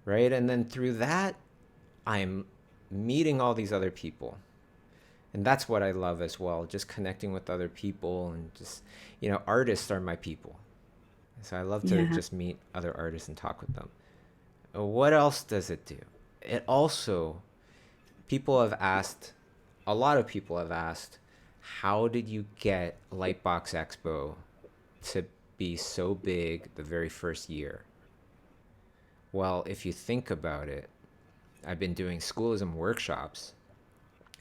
right? And then through that, I'm meeting all these other people. And that's what I love as well, just connecting with other people, and just, you know, artists are my people. So I love to Yeah. just meet other artists and talk with them. What else does it do? It also, people have asked, a lot of people have asked, how did you get Lightbox Expo to be so big the very first year? Well, if you think about it, I've been doing schoolism workshops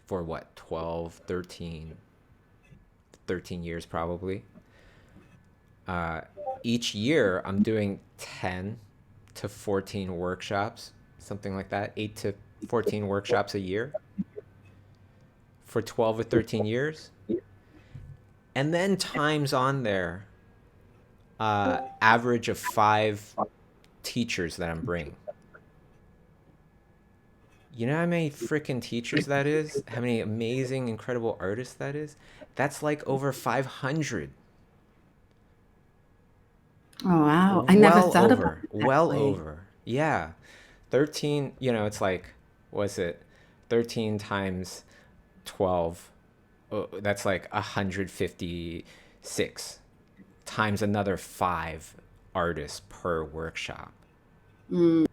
for what, 12, 13 years probably. Uh, each year, I'm doing 10 to 14 workshops, something like that, 8 to 14 workshops a year for 12 or 13 years. And then times on there, average of 5 teachers that I'm bringing. You know how many freaking teachers that is? How many amazing, incredible artists that is? That's like over 500. Oh, wow. I never thought about it that Well way. over. Yeah. 13, it's like, what's it? 13 times 12. That's like 156 times another 5 artists per workshop. Mm.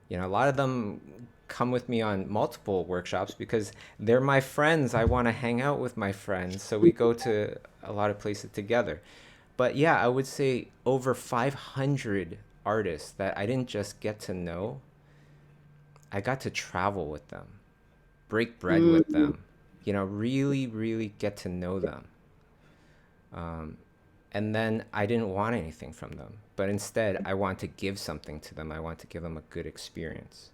A lot of them come with me on multiple workshops because they're my friends. I want to hang out with my friends. So we go to a lot of places together. But yeah, I would say over 500 artists that I didn't just get to know. I got to travel with them, break bread with them, really, really get to know them. And then I didn't want anything from them, but instead I want to give something to them. I want to give them a good experience,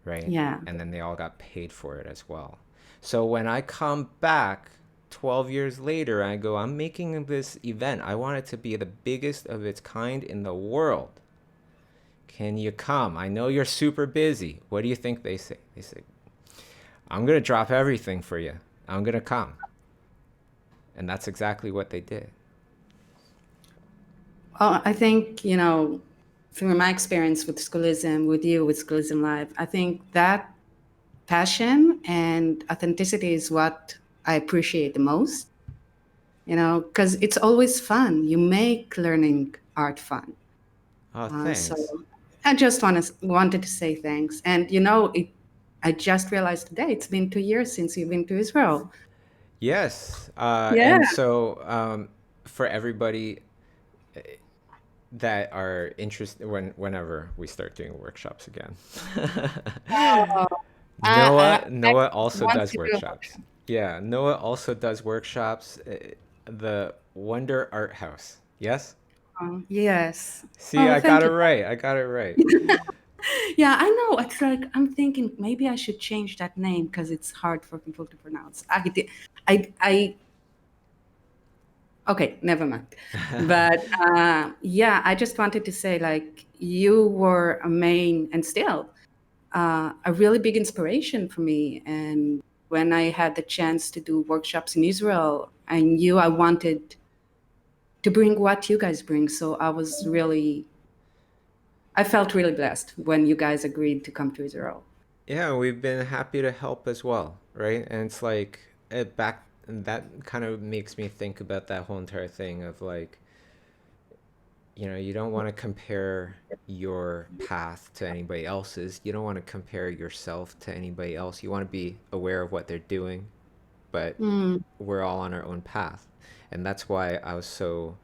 right? Yeah. And then they all got paid for it as well. So when I come back 12 years later, I go, I'm making this event. I want it to be the biggest of its kind in the world. Can you come? I know you're super busy. What do you think they say? They say, I'm going to drop everything for you. I'm going to come. And that's exactly what they did. Well, I think, through my experience with Schoolism, with you, with Schoolism Live, I think that passion and authenticity is what I appreciate the most, because it's always fun. You make learning art fun. Oh, thanks. So I just wanted to say thanks. And, I just realized today, it's been 2 years since you've been to Israel. Yes. Yeah. And so for everybody that are interested, whenever we start doing workshops again, Noah also does workshops. Yeah, Noah also does workshops. The Wonder Art House. Yes? Yes. See, I got it right. I got it right. Yeah, I know. It's like I'm thinking maybe I should change that name because it's hard for people to pronounce. Okay, never mind. But yeah, I just wanted to say, like, you were a main and still a really big inspiration for me. And when I had the chance to do workshops in Israel, I knew I wanted to bring what you guys bring. So I felt really blessed when you guys agreed to come to Israel. Yeah, we've been happy to help as well, right? And it's like that kind of makes me think about that whole entire thing of like, you don't want to compare your path to anybody else's. You don't want to compare yourself to anybody else. You want to be aware of what they're doing, but we're all on our own path. And that's why I was so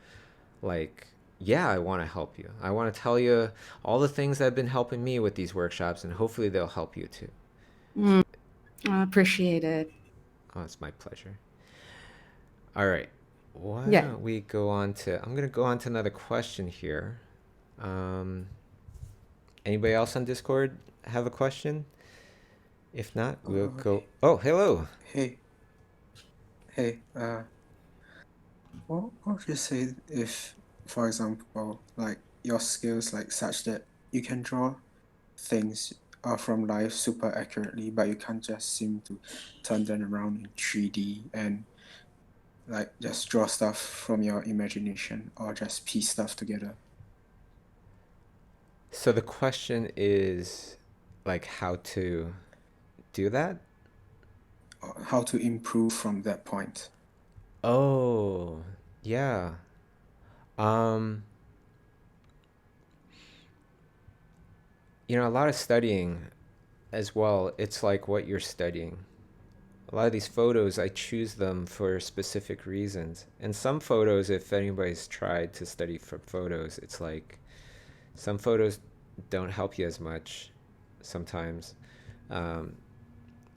like, yeah, I want to help you. I want to tell you all the things that have been helping me with these workshops, and hopefully they'll help you too. I appreciate it. Oh, it's my pleasure. All right. Why Yeah. don't we go on to, I'm going to go on to another question here. Anybody else on Discord have a question? If not, we'll go. Oh, hello. Hey. What would you say if, for example, like your skills like such that you can draw things from life super accurately, but you can't just seem to turn them around in 3D and like just draw stuff from your imagination or just piece stuff together? So the question is like how to do that? Or how to improve from that point? Oh, yeah. A lot of studying as well, it's like what you're studying. A lot of these photos, I choose them for specific reasons. And some photos, if anybody's tried to study for photos, it's like some photos don't help you as much sometimes.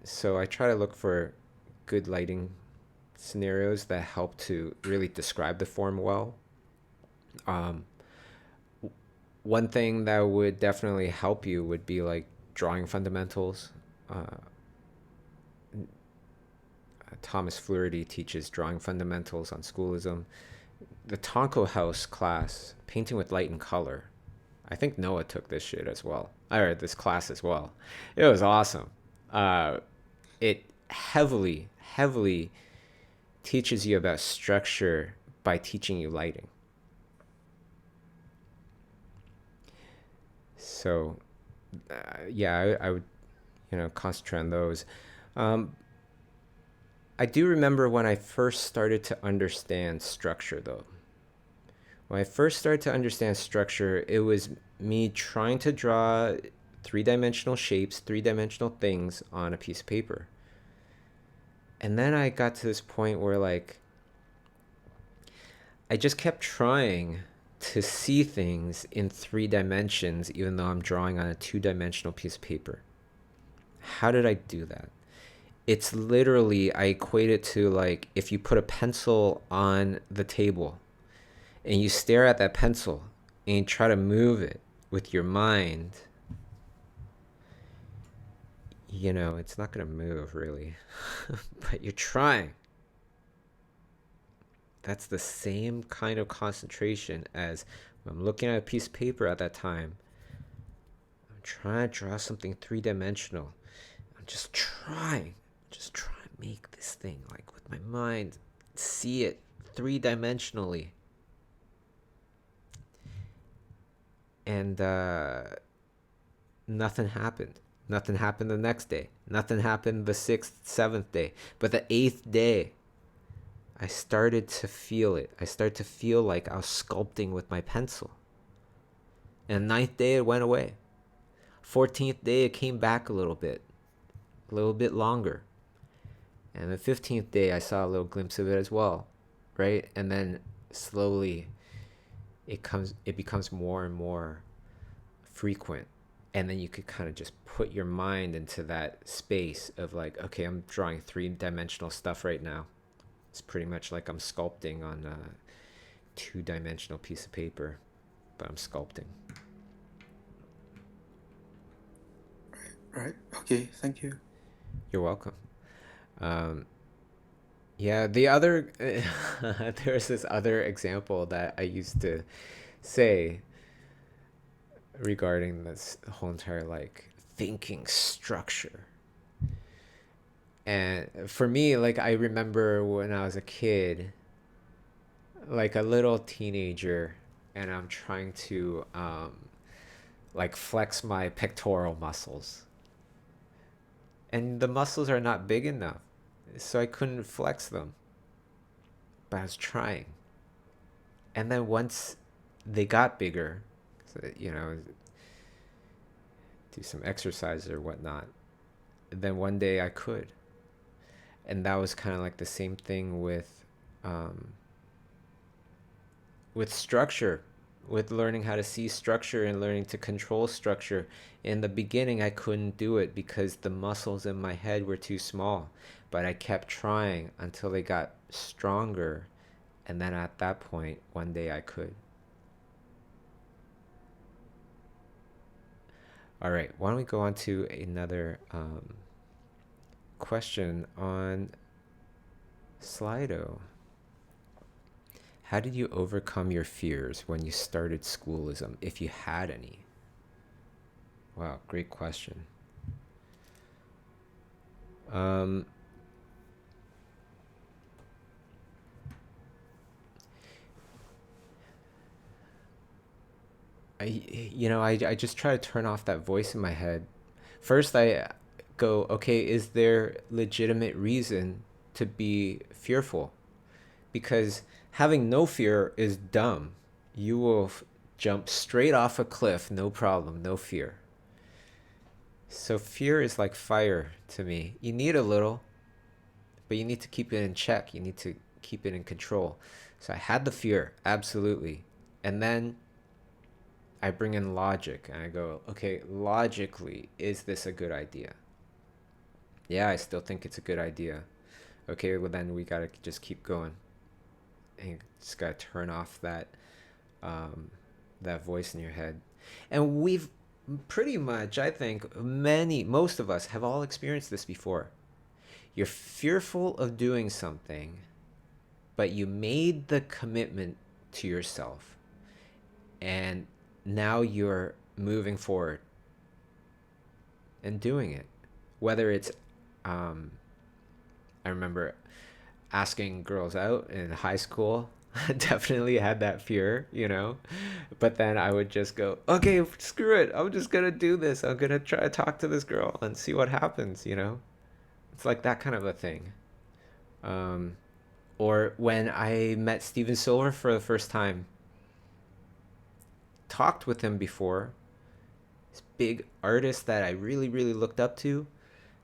So I try to look for good lighting scenarios that help to really describe the form well. Um, One thing that would definitely help you would be like drawing fundamentals. Thomas Flaherty teaches drawing fundamentals on Schoolism. The Tonko House class, painting with light and color. I think Noah took this shit as well, or this class as well. It was awesome. It heavily teaches you about structure by teaching you lighting. So, yeah, I would, concentrate on those. I do remember when I first started to understand structure, though. When I first started to understand structure, it was me trying to draw three-dimensional shapes, three-dimensional things on a piece of paper. And then I got to this point where, like, I just kept trying to see things in 3 dimensions, even though I'm drawing on a 2-dimensional piece of paper. How did I do that? It's literally, I equate it to like if you put a pencil on the table and you stare at that pencil and you try to move it with your mind, it's not going to move really, but you're trying. That's the same kind of concentration as when I'm looking at a piece of paper at that time. I'm trying to draw something 3-dimensional. I'm just trying to make this thing, like with my mind, see it 3-dimensionally. And nothing happened. Nothing happened the next day. Nothing happened the 6th, 7th day. But the 8th day, I started to feel it. I started to feel like I was sculpting with my pencil. And the 9th day, it went away. 14th day, it came back a little bit longer. And the 15th day, I saw a little glimpse of it as well, right? And then slowly, it becomes more and more frequent. And then you could kind of just put your mind into that space of like, okay, I'm drawing 3-dimensional stuff right now. It's pretty much like I'm sculpting on a 2-dimensional piece of paper, but I'm sculpting. Right. Okay. Thank you. You're welcome. Yeah, the other there's this other example that I used to say regarding this whole entire like thinking structure. And for me, like I remember when I was a kid, like a little teenager, and I'm trying to like flex my pectoral muscles. And the muscles are not big enough, so I couldn't flex them. But I was trying. And then once they got bigger, so, do some exercise or whatnot, then one day I could. And that was kind of like the same thing with structure, with learning how to see structure and learning to control structure. In the beginning, I couldn't do it because the muscles in my head were too small, but I kept trying until they got stronger. And then at that point, one day I could. All right, why don't we go on to another question on Slido. How did you overcome your fears when you started Schoolism, if you had any? Wow, great question. I just try to turn off that voice in my head. First, I go, okay, is there legitimate reason to be fearful? Because having no fear is dumb. You will jump straight off a cliff, no problem, no fear. So fear is like fire to me. You need a little, but you need to keep it in check. You need to keep it in control. So I had the fear, absolutely. And then I bring in logic and I go, okay, logically, is this a good idea? Yeah, I still think it's a good idea. Okay, well then we gotta just keep going. And you just gotta turn off that that voice in your head. And we've pretty much, I think, most of us have all experienced this before. You're fearful of doing something, but you made the commitment to yourself. And now you're moving forward and doing it. Whether it's, I remember asking girls out in high school. Definitely had that fear, but then I would just go, okay, screw it, I'm just gonna do this. I'm gonna try to talk to this girl and see what happens. It's like that kind of a thing. Or when I met Steven Silver for the first time, talked with him before, this big artist that I really, really looked up to.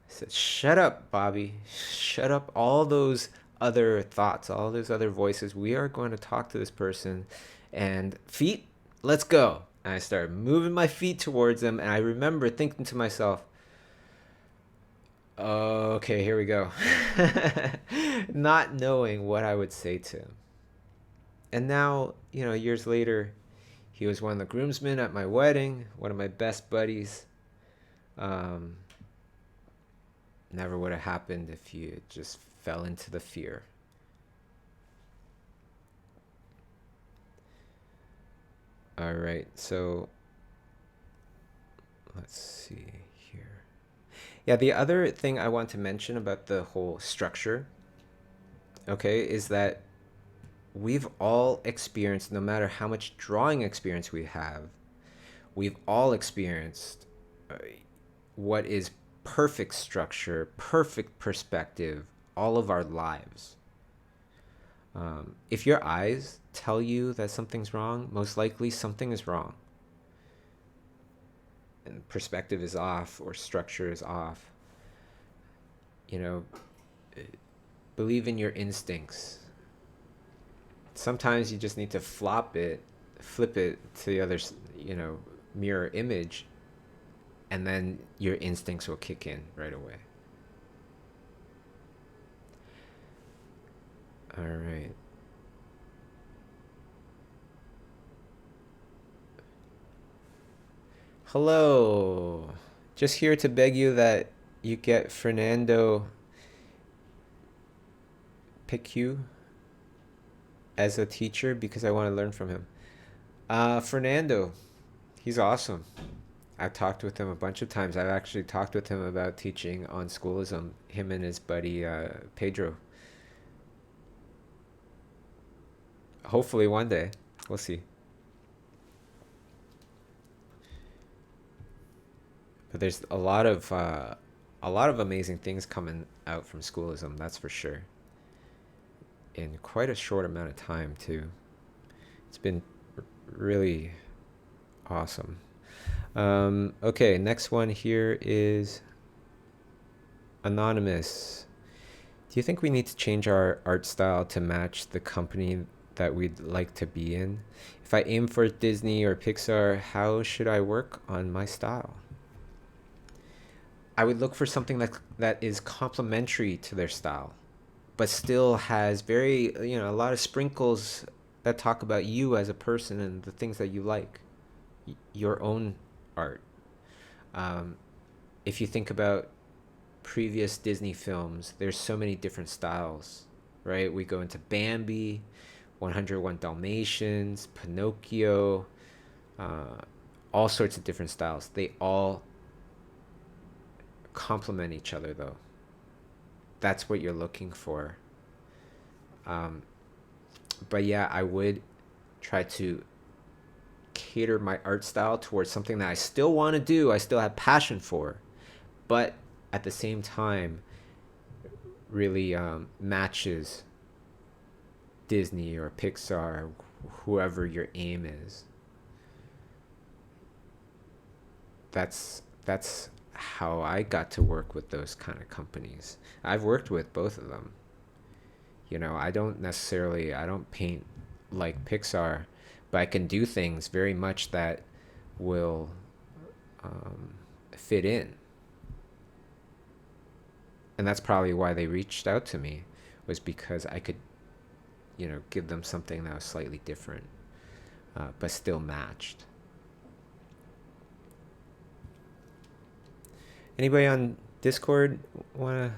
I said, shut up, Bobby, shut up all those other thoughts, all those other voices. We are going to talk to this person, and feet, let's go. And I started moving my feet towards him, and I remember thinking to myself, okay, here we go. Not knowing what I would say to him. And now, years later, he was one of the groomsmen at my wedding, one of my best buddies. Never would have happened if you just fell into the fear. All right, so let's see here. Yeah, the other thing I want to mention about the whole structure, okay, is that we've all experienced, no matter how much drawing experience we have, we've all experienced what is perfect structure, perfect perspective, all of our lives. If your eyes tell you that something's wrong, most likely something is wrong. And perspective is off or structure is off. Believe in your instincts. Sometimes you just need to flip it to the other, mirror image, and then your instincts will kick in right away. All right. Hello. Just here to beg you that you get Fernando Peque as a teacher because I want to learn from him. Fernando, he's awesome. I've talked with him a bunch of times. I've actually talked with him about teaching on Schoolism, him and his buddy Pedro. Hopefully one day. We'll see. But there's a lot of amazing things coming out from Schoolism, that's for sure. In quite a short amount of time too. It's been really awesome. Okay, next one here is Anonymous. Do you think we need to change our art style to match the company that we'd like to be in? If I aim for Disney or Pixar, how should I work on my style? I would look for something that is complementary to their style, but still has very, a lot of sprinkles that talk about you as a person and the things that you like, your own art. If you think about previous Disney films, there's so many different styles, right? We go into Bambi, 101 Dalmatians, Pinocchio, all sorts of different styles. They all complement each other, though. That's what you're looking for. But yeah, I would try to cater my art style towards something that I still want to do, I still have passion for, but at the same time really matches Disney or Pixar, whoever your aim is. That's how I got to work with those kind of companies. I've worked with both of them. I don't paint like Pixar, but I can do things very much that will fit in. And that's probably why they reached out to me, was because I could, give them something that was slightly different. but still matched. Anybody on Discord want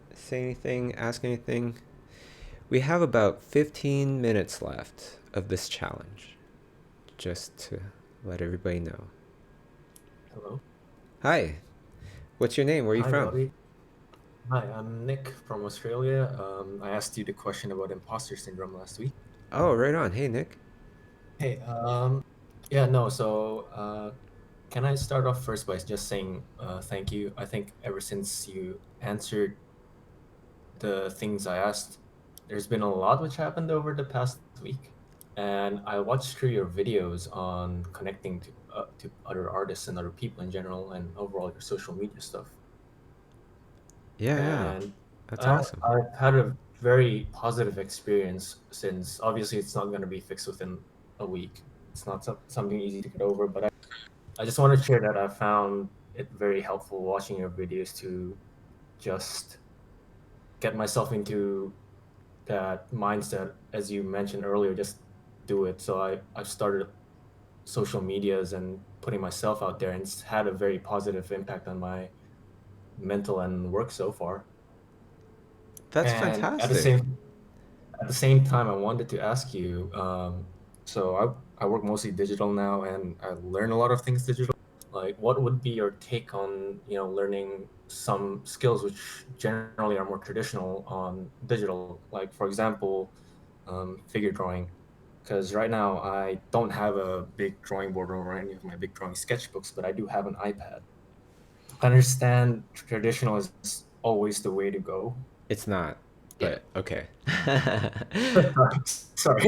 to say anything, ask anything? We have about 15 minutes left of this challenge, just to let everybody know. Hello. Hi. What's your name? Where are you Hi, from? Bobby. Hi, I'm Nick from Australia. I asked you the question about imposter syndrome last week. Oh, right on. Hey, Nick. Hey, yeah, no, so can I start off first by just saying thank you? I think ever since you answered the things I asked, there's been a lot which happened over the past week. And I watched through your videos on connecting to other artists and other people in general, and overall your social media stuff. Yeah, And that's awesome. I've had a very positive experience since obviously it's not going to be fixed within a week. It's not something easy to get over, but I just want to share that I found it very helpful watching your videos to just get myself into that mindset, as you mentioned earlier, just do it. So I've started social medias and putting myself out there, and it's had a very positive impact on my mental and work so far. That's And fantastic. at the same time, I wanted to ask you. So I work mostly digital now, and I learn a lot of things digital. Like, what would be your take on learning some skills which generally are more traditional on digital? Like, for example, figure drawing. Because right now I don't have a big drawing board or any of my big drawing sketchbooks, but I do have an iPad. I understand traditional is always the way to go. It's not, Yeah. but okay. Sorry.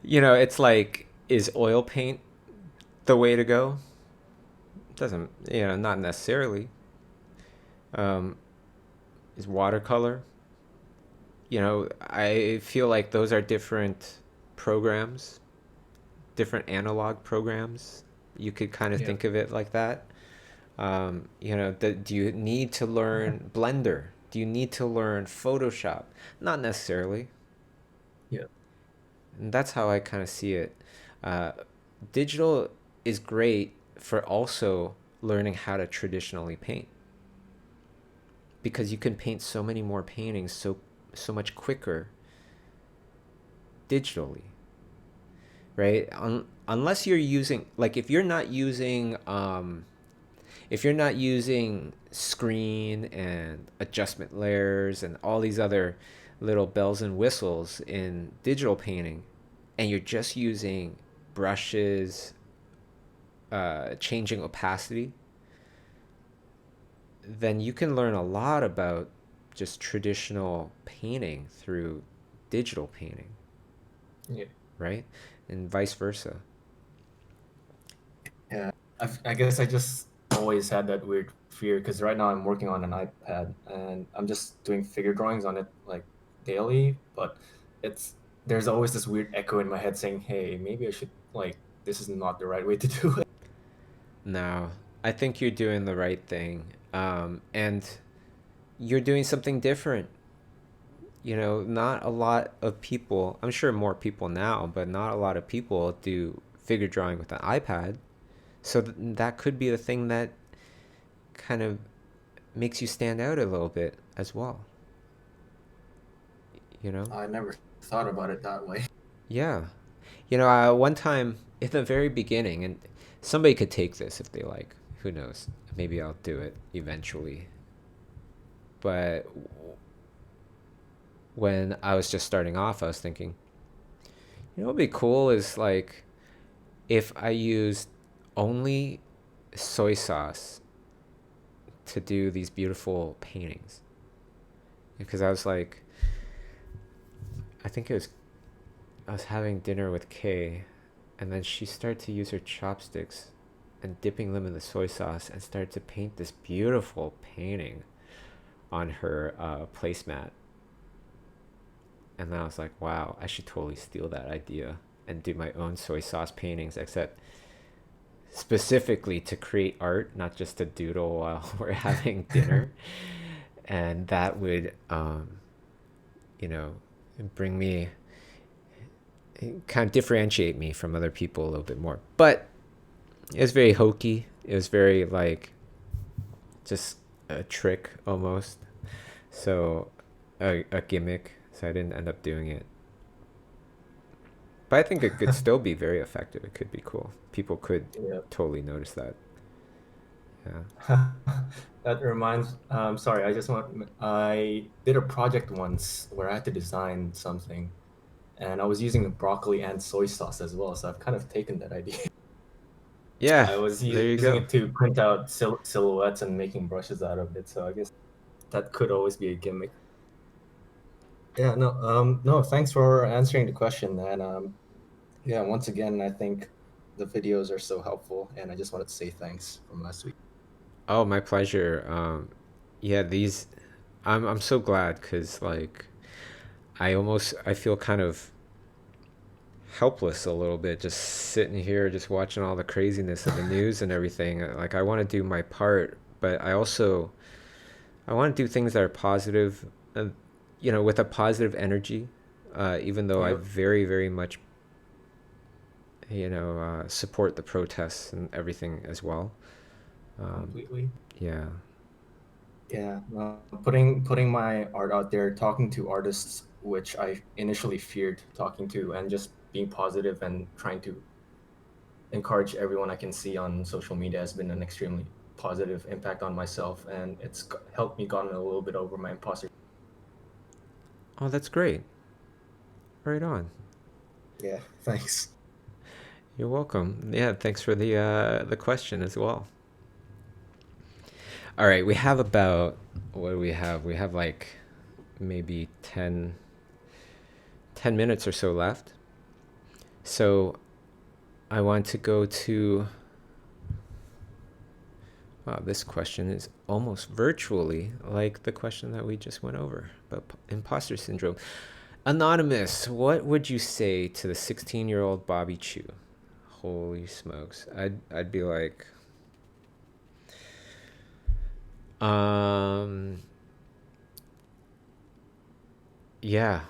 It's like, is oil paint the way to go? Doesn't, not necessarily. Is watercolor? I feel like those are different programs, different analog programs. You could kind of think of it like that. Do you need to learn Blender? Do you need to learn Photoshop? Not necessarily. Yeah. And that's how I kind of see it. Digital is great for also learning how to traditionally paint, because you can paint so many more paintings so much quicker digitally, right? Unless you're using, like, if you're not using screen and adjustment layers and all these other little bells and whistles in digital painting, and you're just using brushes, changing opacity, then you can learn a lot about just traditional painting through digital painting. Yeah. Right? And vice versa. Yeah. I guess I just always had that weird fear, because right now I'm working on an iPad and I'm just doing figure drawings on it like daily, but there's always this weird echo in my head saying, hey, maybe I should, like, this is not the right way to do it. No, I think you're doing the right thing. And you're doing something different. Not a lot of people, I'm sure more people now, but not a lot of people do figure drawing with an iPad. So that could be the thing that kind of makes you stand out a little bit as well. I never thought about it that way. Yeah. One time in the very beginning, and somebody could take this if they like, who knows, maybe I'll do it eventually. But when I was just starting off, I was thinking, what would be cool is, like, if I used only soy sauce to do these beautiful paintings. Because I was like, I was having dinner with Kay, and then she started to use her chopsticks and dipping them in the soy sauce and started to paint this beautiful painting on her placemat. And then I was like, wow, I should totally steal that idea and do my own soy sauce paintings, except specifically to create art, not just to doodle while we're having dinner. And that would, bring me kind of differentiate me from other people a little bit more. But it was very hokey. It was very like just a trick almost. So a gimmick. So I didn't end up doing it. But I think it could still be very effective. It could be cool. People could totally notice that. Yeah. That reminds. Sorry, I did a project once where I had to design something, and I was using broccoli and soy sauce as well. So I've kind of taken that idea. Yeah. I was there you using go. it to print out silhouettes and making brushes out of it. So I guess that could always be a gimmick. Yeah. No. Thanks for answering the question. And yeah, once again, I think the videos are so helpful, and I just wanted to say thanks from last week. Oh, my pleasure. Yeah, I'm so glad because like I feel kind of helpless a little bit just sitting here just watching all the craziness of the news and everything. Like I want to do my part, but I want to do things that are positive, with a positive energy, even though I very, very much support the protests and everything as well. Completely. Yeah. Yeah, putting my art out there, talking to artists which I initially feared talking to, and just being positive and trying to encourage everyone I can see on social media has been an extremely positive impact on myself, and it's helped me gotten a little bit over my imposter. Oh, that's great. Right on. Yeah, thanks. You're welcome. Yeah, thanks for the question as well. All right, we have about, what do we have? We have like maybe 10 minutes or so left. So I want to go to, wow, this question is almost virtually like the question that we just went over about imposter syndrome. Anonymous, what would you say to the 16-year-old Bobby Chiu? Holy smokes. I'd be like, yeah,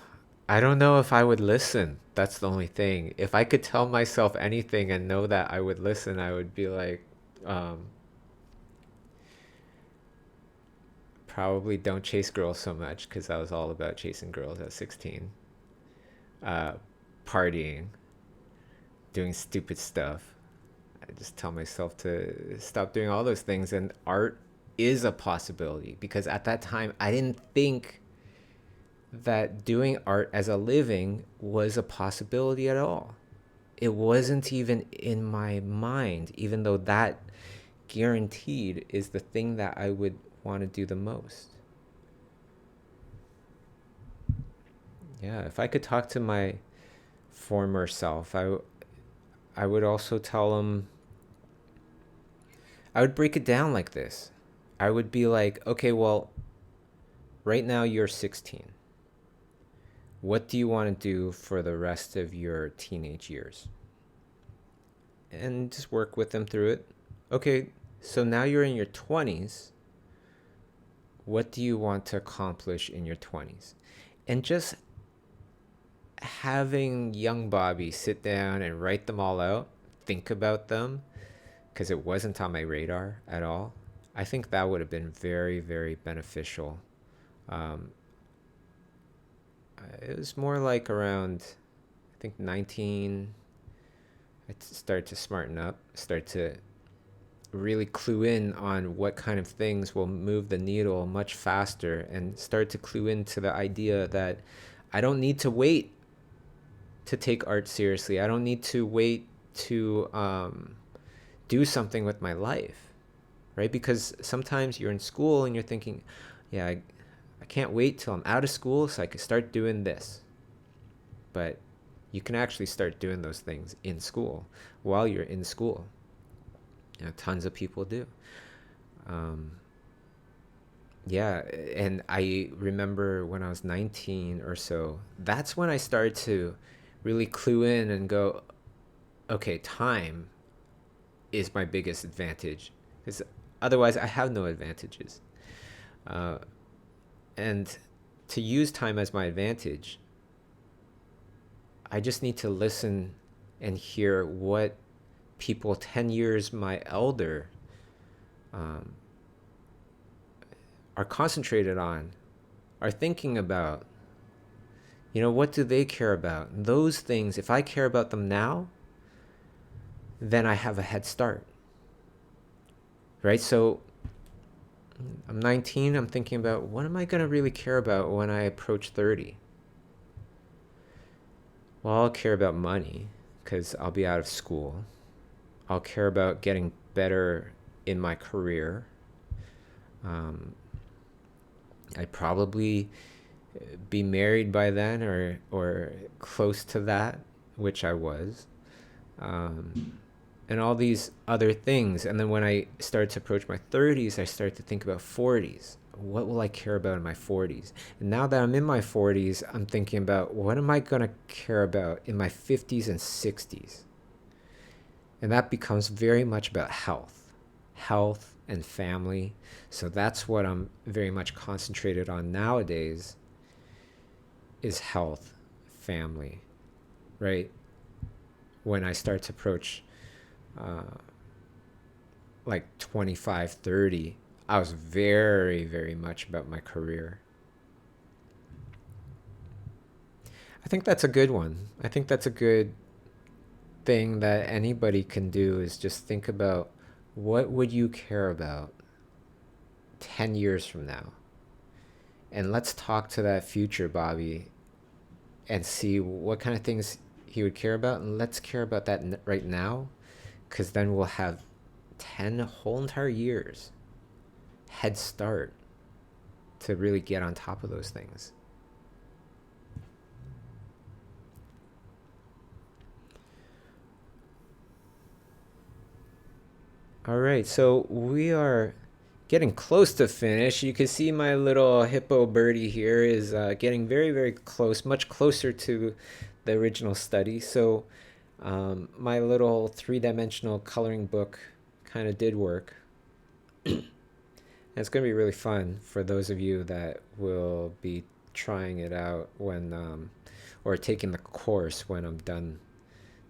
I don't know if I would listen. That's the only thing. If I could tell myself anything and know that I would listen, I would be like, probably don't chase girls so much, because I was all about chasing girls at 16. Partying, doing stupid stuff. I just tell myself to stop doing all those things, and art is a possibility, because at that time I didn't think that doing art as a living was a possibility at all. It wasn't even in my mind, even though that guaranteed is the thing that I would want to do the most. Yeah, if I could talk to my former self, I would also tell him, I would break it down like this. I would be like, okay, well, right now you're 16. What do you want to do for the rest of your teenage years? And just work with them through it. Okay, so now you're in your 20s. What do you want to accomplish in your 20s? And just having young Bobby sit down and write them all out, think about them, because it wasn't on my radar at all. I think that would have been very, very beneficial. It was more like around, I think 19, I started to smarten up, start to really clue in on what kind of things will move the needle much faster, and start to clue into the idea that I don't need to wait to take art seriously. I don't need to wait to do something with my life, right? Because sometimes you're in school and you're thinking, yeah, I can't wait till I'm out of school so I can start doing this. But you can actually start doing those things in school while you're in school. Tons of people do. Yeah, and I remember when I was 19 or so, that's when I started to really clue in and go, okay, time is my biggest advantage, because otherwise I have no advantages. And to use time as my advantage, I just need to listen and hear what people 10 years my elder are concentrated on, are thinking about. You know, what do they care about? And those things, if I care about them now, then I have a head start. Right? So I'm 19, I'm thinking about what am I going to really care about when I approach 30? Well, I'll care about money because I'll be out of school. I'll care about getting better in my career. I'd probably be married by then or close to that, which I was. And all these other things. And then when I started to approach my 30s, I started to think about 40s. What will I care about in my 40s? And now that I'm in my 40s, I'm thinking about what am I going to care about in my 50s and 60s? And that becomes very much about health and family. So that's what I'm very much concentrated on nowadays is health, family, right? When I start to approach like 25, 30, I was very, very much about my career. I think that's a good one. I think that's a good thing that anybody can do is just think about what would you care about 10 years from now? And let's talk to that future Bobby and see what kind of things he would care about. And let's care about that right now, because then we'll have 10 whole entire years head start to really get on top of those things. All right, so we are getting close to finish. You can see my little hippo birdie here is getting very, very close, much closer to the original study. So my little three-dimensional coloring book kind of did work. And it's going to be really fun for those of you that will be trying it out when, or taking the course when I'm done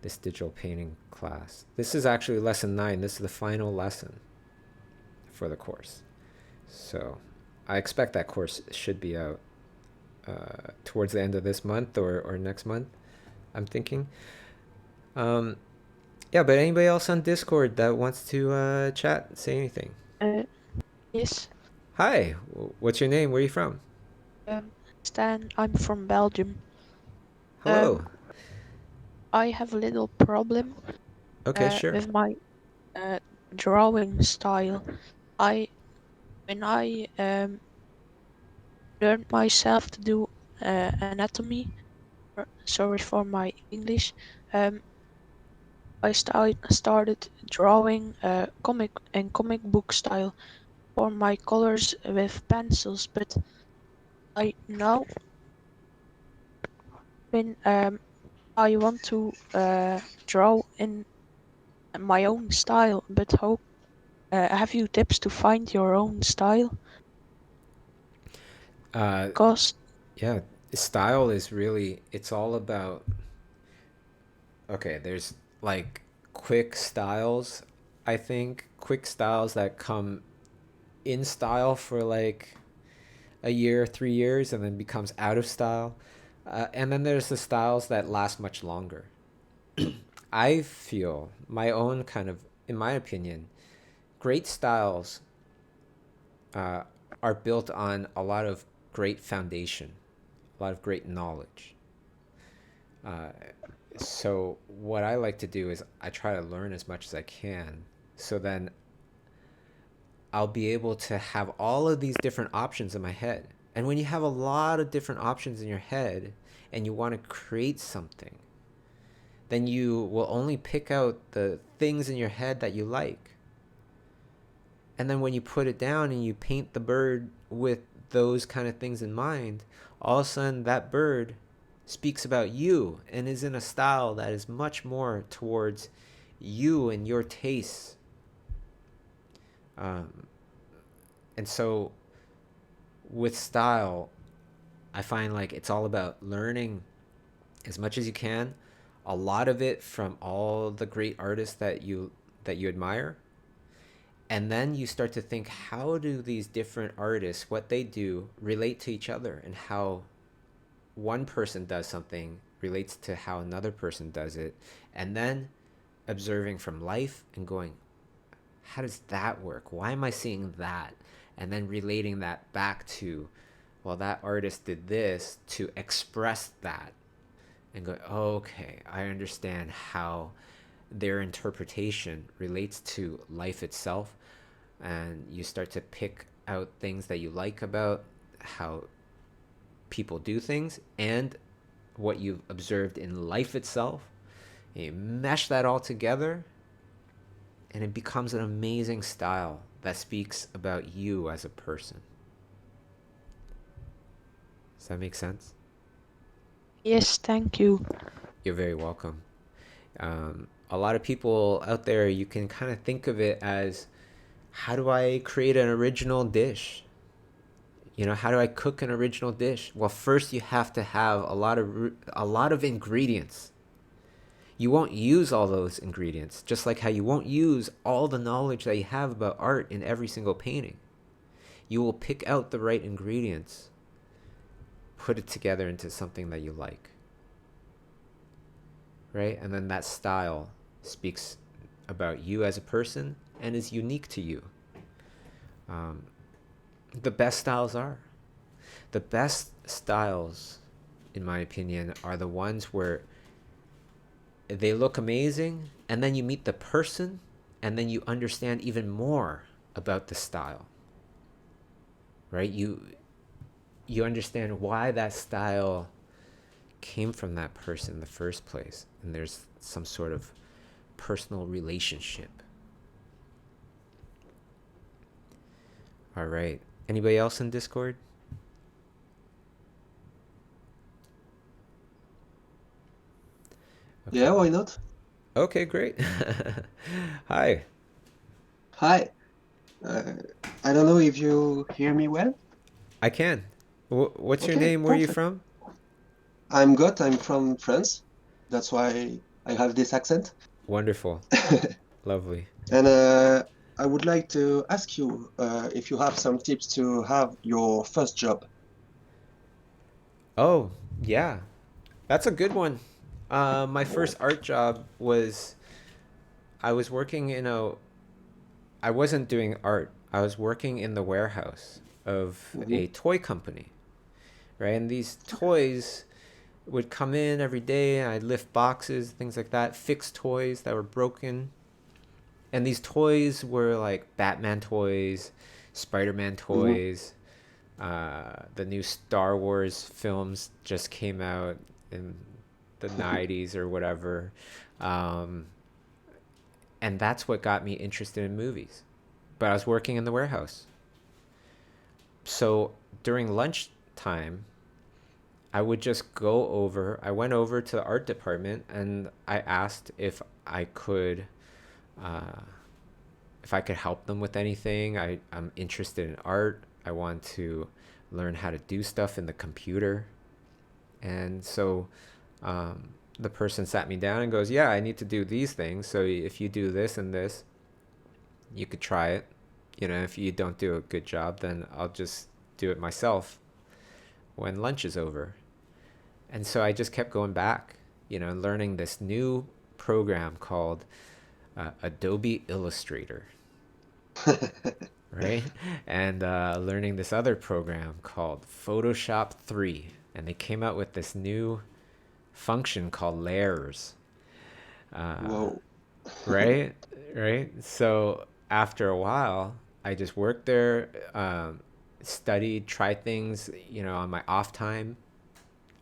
this digital painting class. This is actually lesson 9. This is the final lesson for the course. So I expect that course should be out towards the end of this month or next month, I'm thinking. Yeah, but anybody else on Discord that wants to chat, say anything? Yes. Hi, what's your name? Where are you from? Stan, I'm from Belgium. Hello. I have a little problem Okay, sure. with my drawing style. When I learned myself to do anatomy, sorry for my English, I started drawing comic book style for my colors with pencils, but I now when I want to draw in my own style, but how have you tips to find your own style? Because yeah, style is really, it's all about, okay, there's like quick styles, I think, quick styles that come in style for like a year, 3 years, and then becomes out of style. And then there's the styles that last much longer. I feel my own kind of, in my opinion, great styles are built on a lot of great foundation, a lot of great knowledge. So what I like to do is I try to learn as much as I can, so then I'll be able to have all of these different options in my head. And when you have a lot of different options in your head and you want to create something, then you will only pick out the things in your head that you like. And then when you put it down and you paint the bird with those kind of things in mind, all of a sudden that bird speaks about you and is in a style that is much more towards you and your tastes. And so with style, I find like it's all about learning as much as you can, a lot of it from all the great artists that you admire. And then you start to think, how do these different artists, what they do, relate to each other, and how one person does something relates to how another person does it. And then observing from life and going, how does that work? Why am I seeing that? And then relating that back to, well, that artist did this to express that. And go, oh, okay, I understand how their interpretation relates to life itself. And you start to pick out things that you like about how people do things and what you've observed in life itself. And you mesh that all together, and it becomes an amazing style that speaks about you as a person. Does that make sense? Yes, thank you. You're very welcome. A lot of people out there, you can kind of think of it as, how do I create an original dish? You know, how do I cook an original dish? Well, first you have to have a lot of ingredients. You won't use all those ingredients, just like how you won't use all the knowledge that you have about art in every single painting. You will pick out the right ingredients, put it together into something that you like. Right? And then that style speaks about you as a person and is unique to you. The best styles in my opinion, are the ones where they look amazing, and then you meet the person, and then you understand even more about the style. Right? You understand why that style came from that person in the first place, and there's some sort of personal relationship. All right. Anybody else in Discord? Okay. Yeah, why not? Okay, great. Hi. Hi. I don't know if you hear me well. I can. What's your name? Where are you from? I'm Got. I'm from France. That's why I have this accent. Wonderful. Lovely. And I would like to ask you if you have some tips to have your first job. Oh, yeah. That's a good one. My first art job was, I wasn't doing art. I was working in the warehouse of a toy company, right? And these toys would come in every day, and I'd lift boxes, things like that, fix toys that were broken. And these toys were like Batman toys, Spider-Man toys. The new Star Wars films just came out in the 90s or whatever. And that's what got me interested in movies. But I was working in the warehouse. So during lunchtime, I would just I went over to the art department, and I asked if I could help them with anything. I'm interested in art. I want to learn how to do stuff in the computer. And so the person sat me down and goes, yeah, I need to do these things. So if you do this and this, you could try it. You know, if you don't do a good job, then I'll just do it myself when lunch is over. And so I just kept going back, you know, learning this new program called Adobe Illustrator. Right? And learning this other program called Photoshop 3. And they came out with this new function called layers. Whoa. Right? So after a while, I just worked there, studied, tried things, you know, on my off time.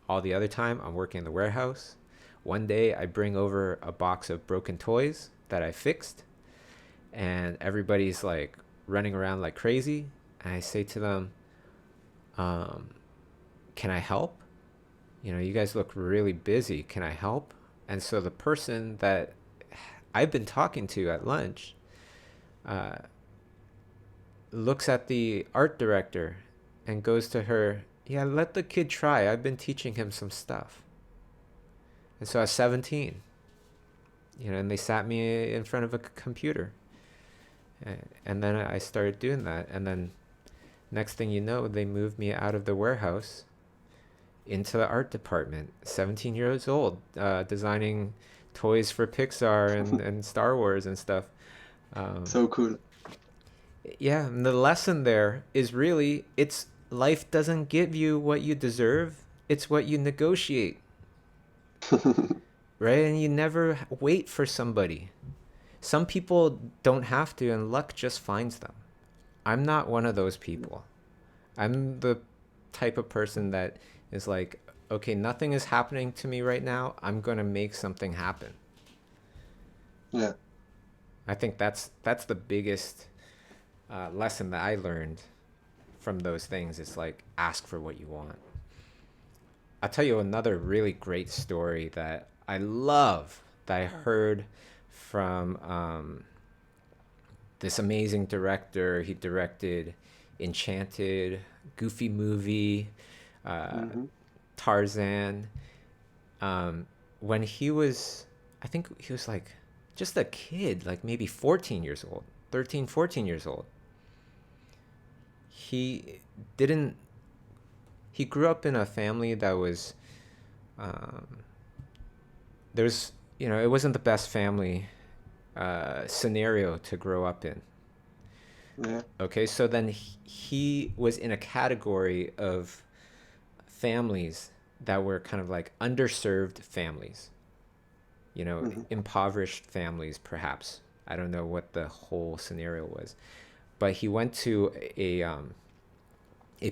All the other time, I'm working in the warehouse. One day, I bring over a box of broken toys that I fixed, and everybody's like running around like crazy. And I say to them, can I help? You know, you guys look really busy. Can I help? And so the person that I've been talking to at lunch looks at the art director and goes to her, yeah, let the kid try. I've been teaching him some stuff. And so I was 17, and they sat me in front of a computer. And then I started doing that. And then next thing you know, they moved me out of the warehouse into the art department, 17 years old, designing toys for Pixar and Star Wars and stuff. So cool. Yeah, and the lesson there is really, it's life doesn't give you what you deserve, it's what you negotiate. Right? And you never wait for somebody. Some people don't have to, and luck just finds them. I'm not one of those people. I'm the type of person that is like, okay, nothing is happening to me right now. I'm going to make something happen. Yeah. I think that's the biggest lesson that I learned from those things. It's like, ask for what you want. I'll tell you another really great story that I love that I heard from this amazing director. He directed Enchanted, Goofy Movie, Tarzan. When he was, I think he was like just a kid, like maybe 14 years old, 13, 14 years old. He grew up in a family that was, there's, it wasn't the best family scenario to grow up in. Yeah. Okay, so then he was in a category of families that were kind of like underserved families, impoverished families, perhaps. I don't know what the whole scenario was, but he went to a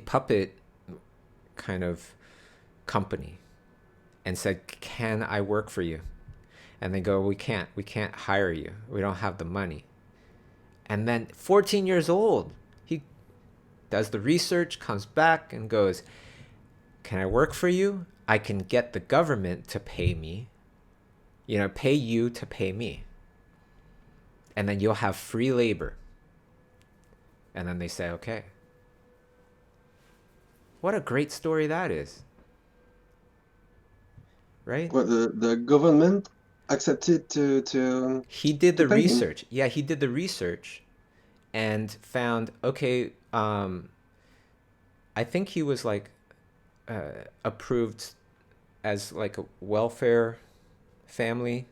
puppet kind of company and said, "Can I work for you?" And they go, we can't hire you. We don't have the money." And then 14 years old, he does the research, comes back and goes, "Can I work for you? I can get the government to pay me, pay you to pay me. And then you'll have free labor." And then they say, okay. What a great story that is. Right? Well, the government accepted to he did the pay him? research. Yeah, he did the research and found, okay, I think he was like approved as like a welfare family,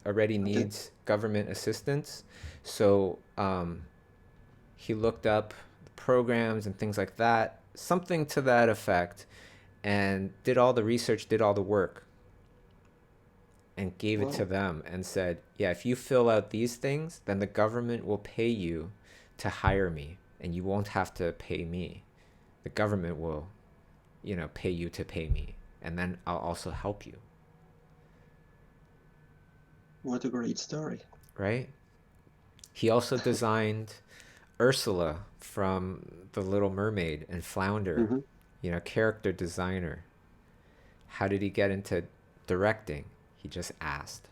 already needs government assistance. So he looked up programs and things like that, something to that effect, and did all the research, did all the work, and gave it to them and said, yeah, if you fill out these things, then the government will pay you to hire me, and you won't have to pay me. The government will, pay you to pay me, and then I'll also help you. What a great story. Right? He also designed Ursula from The Little Mermaid and Flounder, character designer. How did he get into directing? He just asked.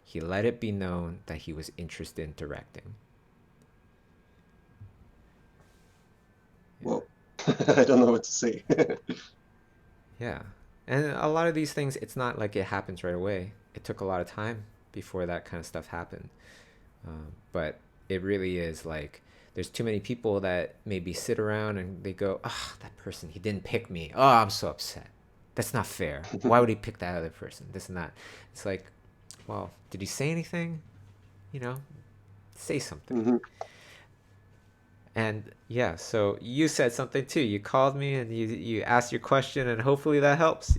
He let it be known that he was interested in directing. Well, I don't know what to say. Yeah. And a lot of these things, it's not like it happens right away. It took a lot of time before that kind of stuff happened. But it really is like, there's too many people that maybe sit around and they go, that person, he didn't pick me. Oh, I'm so upset. That's not fair. Why would he pick that other person? This and that. It's like, well, did he say anything? Say something. And yeah, so you said something too. You called me and you asked your question, and hopefully that helps,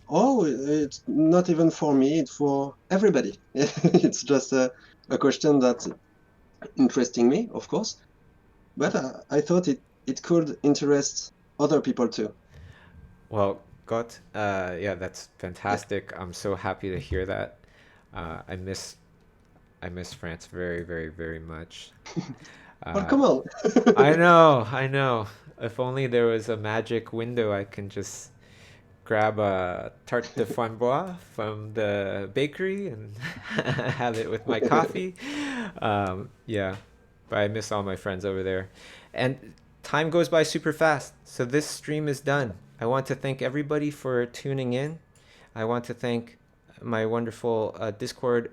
Oh, it's not even for me, it's for everybody. It's just a question that's interesting me, of course. But I thought it could interest other people too. Well, Gott, yeah, that's fantastic. I'm so happy to hear that. I miss France very, very, very much. Well, come on. I know. If only there was a magic window, I can just grab a tarte de framboise from the bakery and have it with my coffee. Yeah, but I miss all my friends over there. And time goes by super fast. So this stream is done. I want to thank everybody for tuning in. I want to thank my wonderful Discord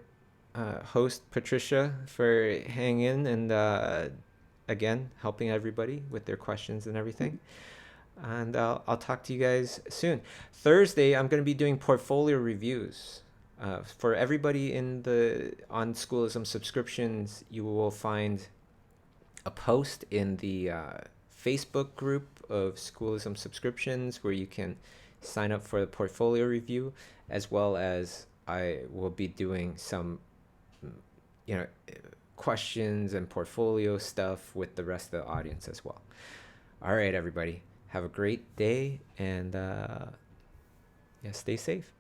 host, Patricia, for hanging in and again, helping everybody with their questions and everything. And I'll talk to you guys soon. Thursday, I'm going to be doing portfolio reviews. For everybody on Schoolism subscriptions, you will find a post in the Facebook group of Schoolism subscriptions where you can sign up for the portfolio review, as well as I will be doing some, questions and portfolio stuff with the rest of the audience as well. All right, everybody. Have a great day and stay safe.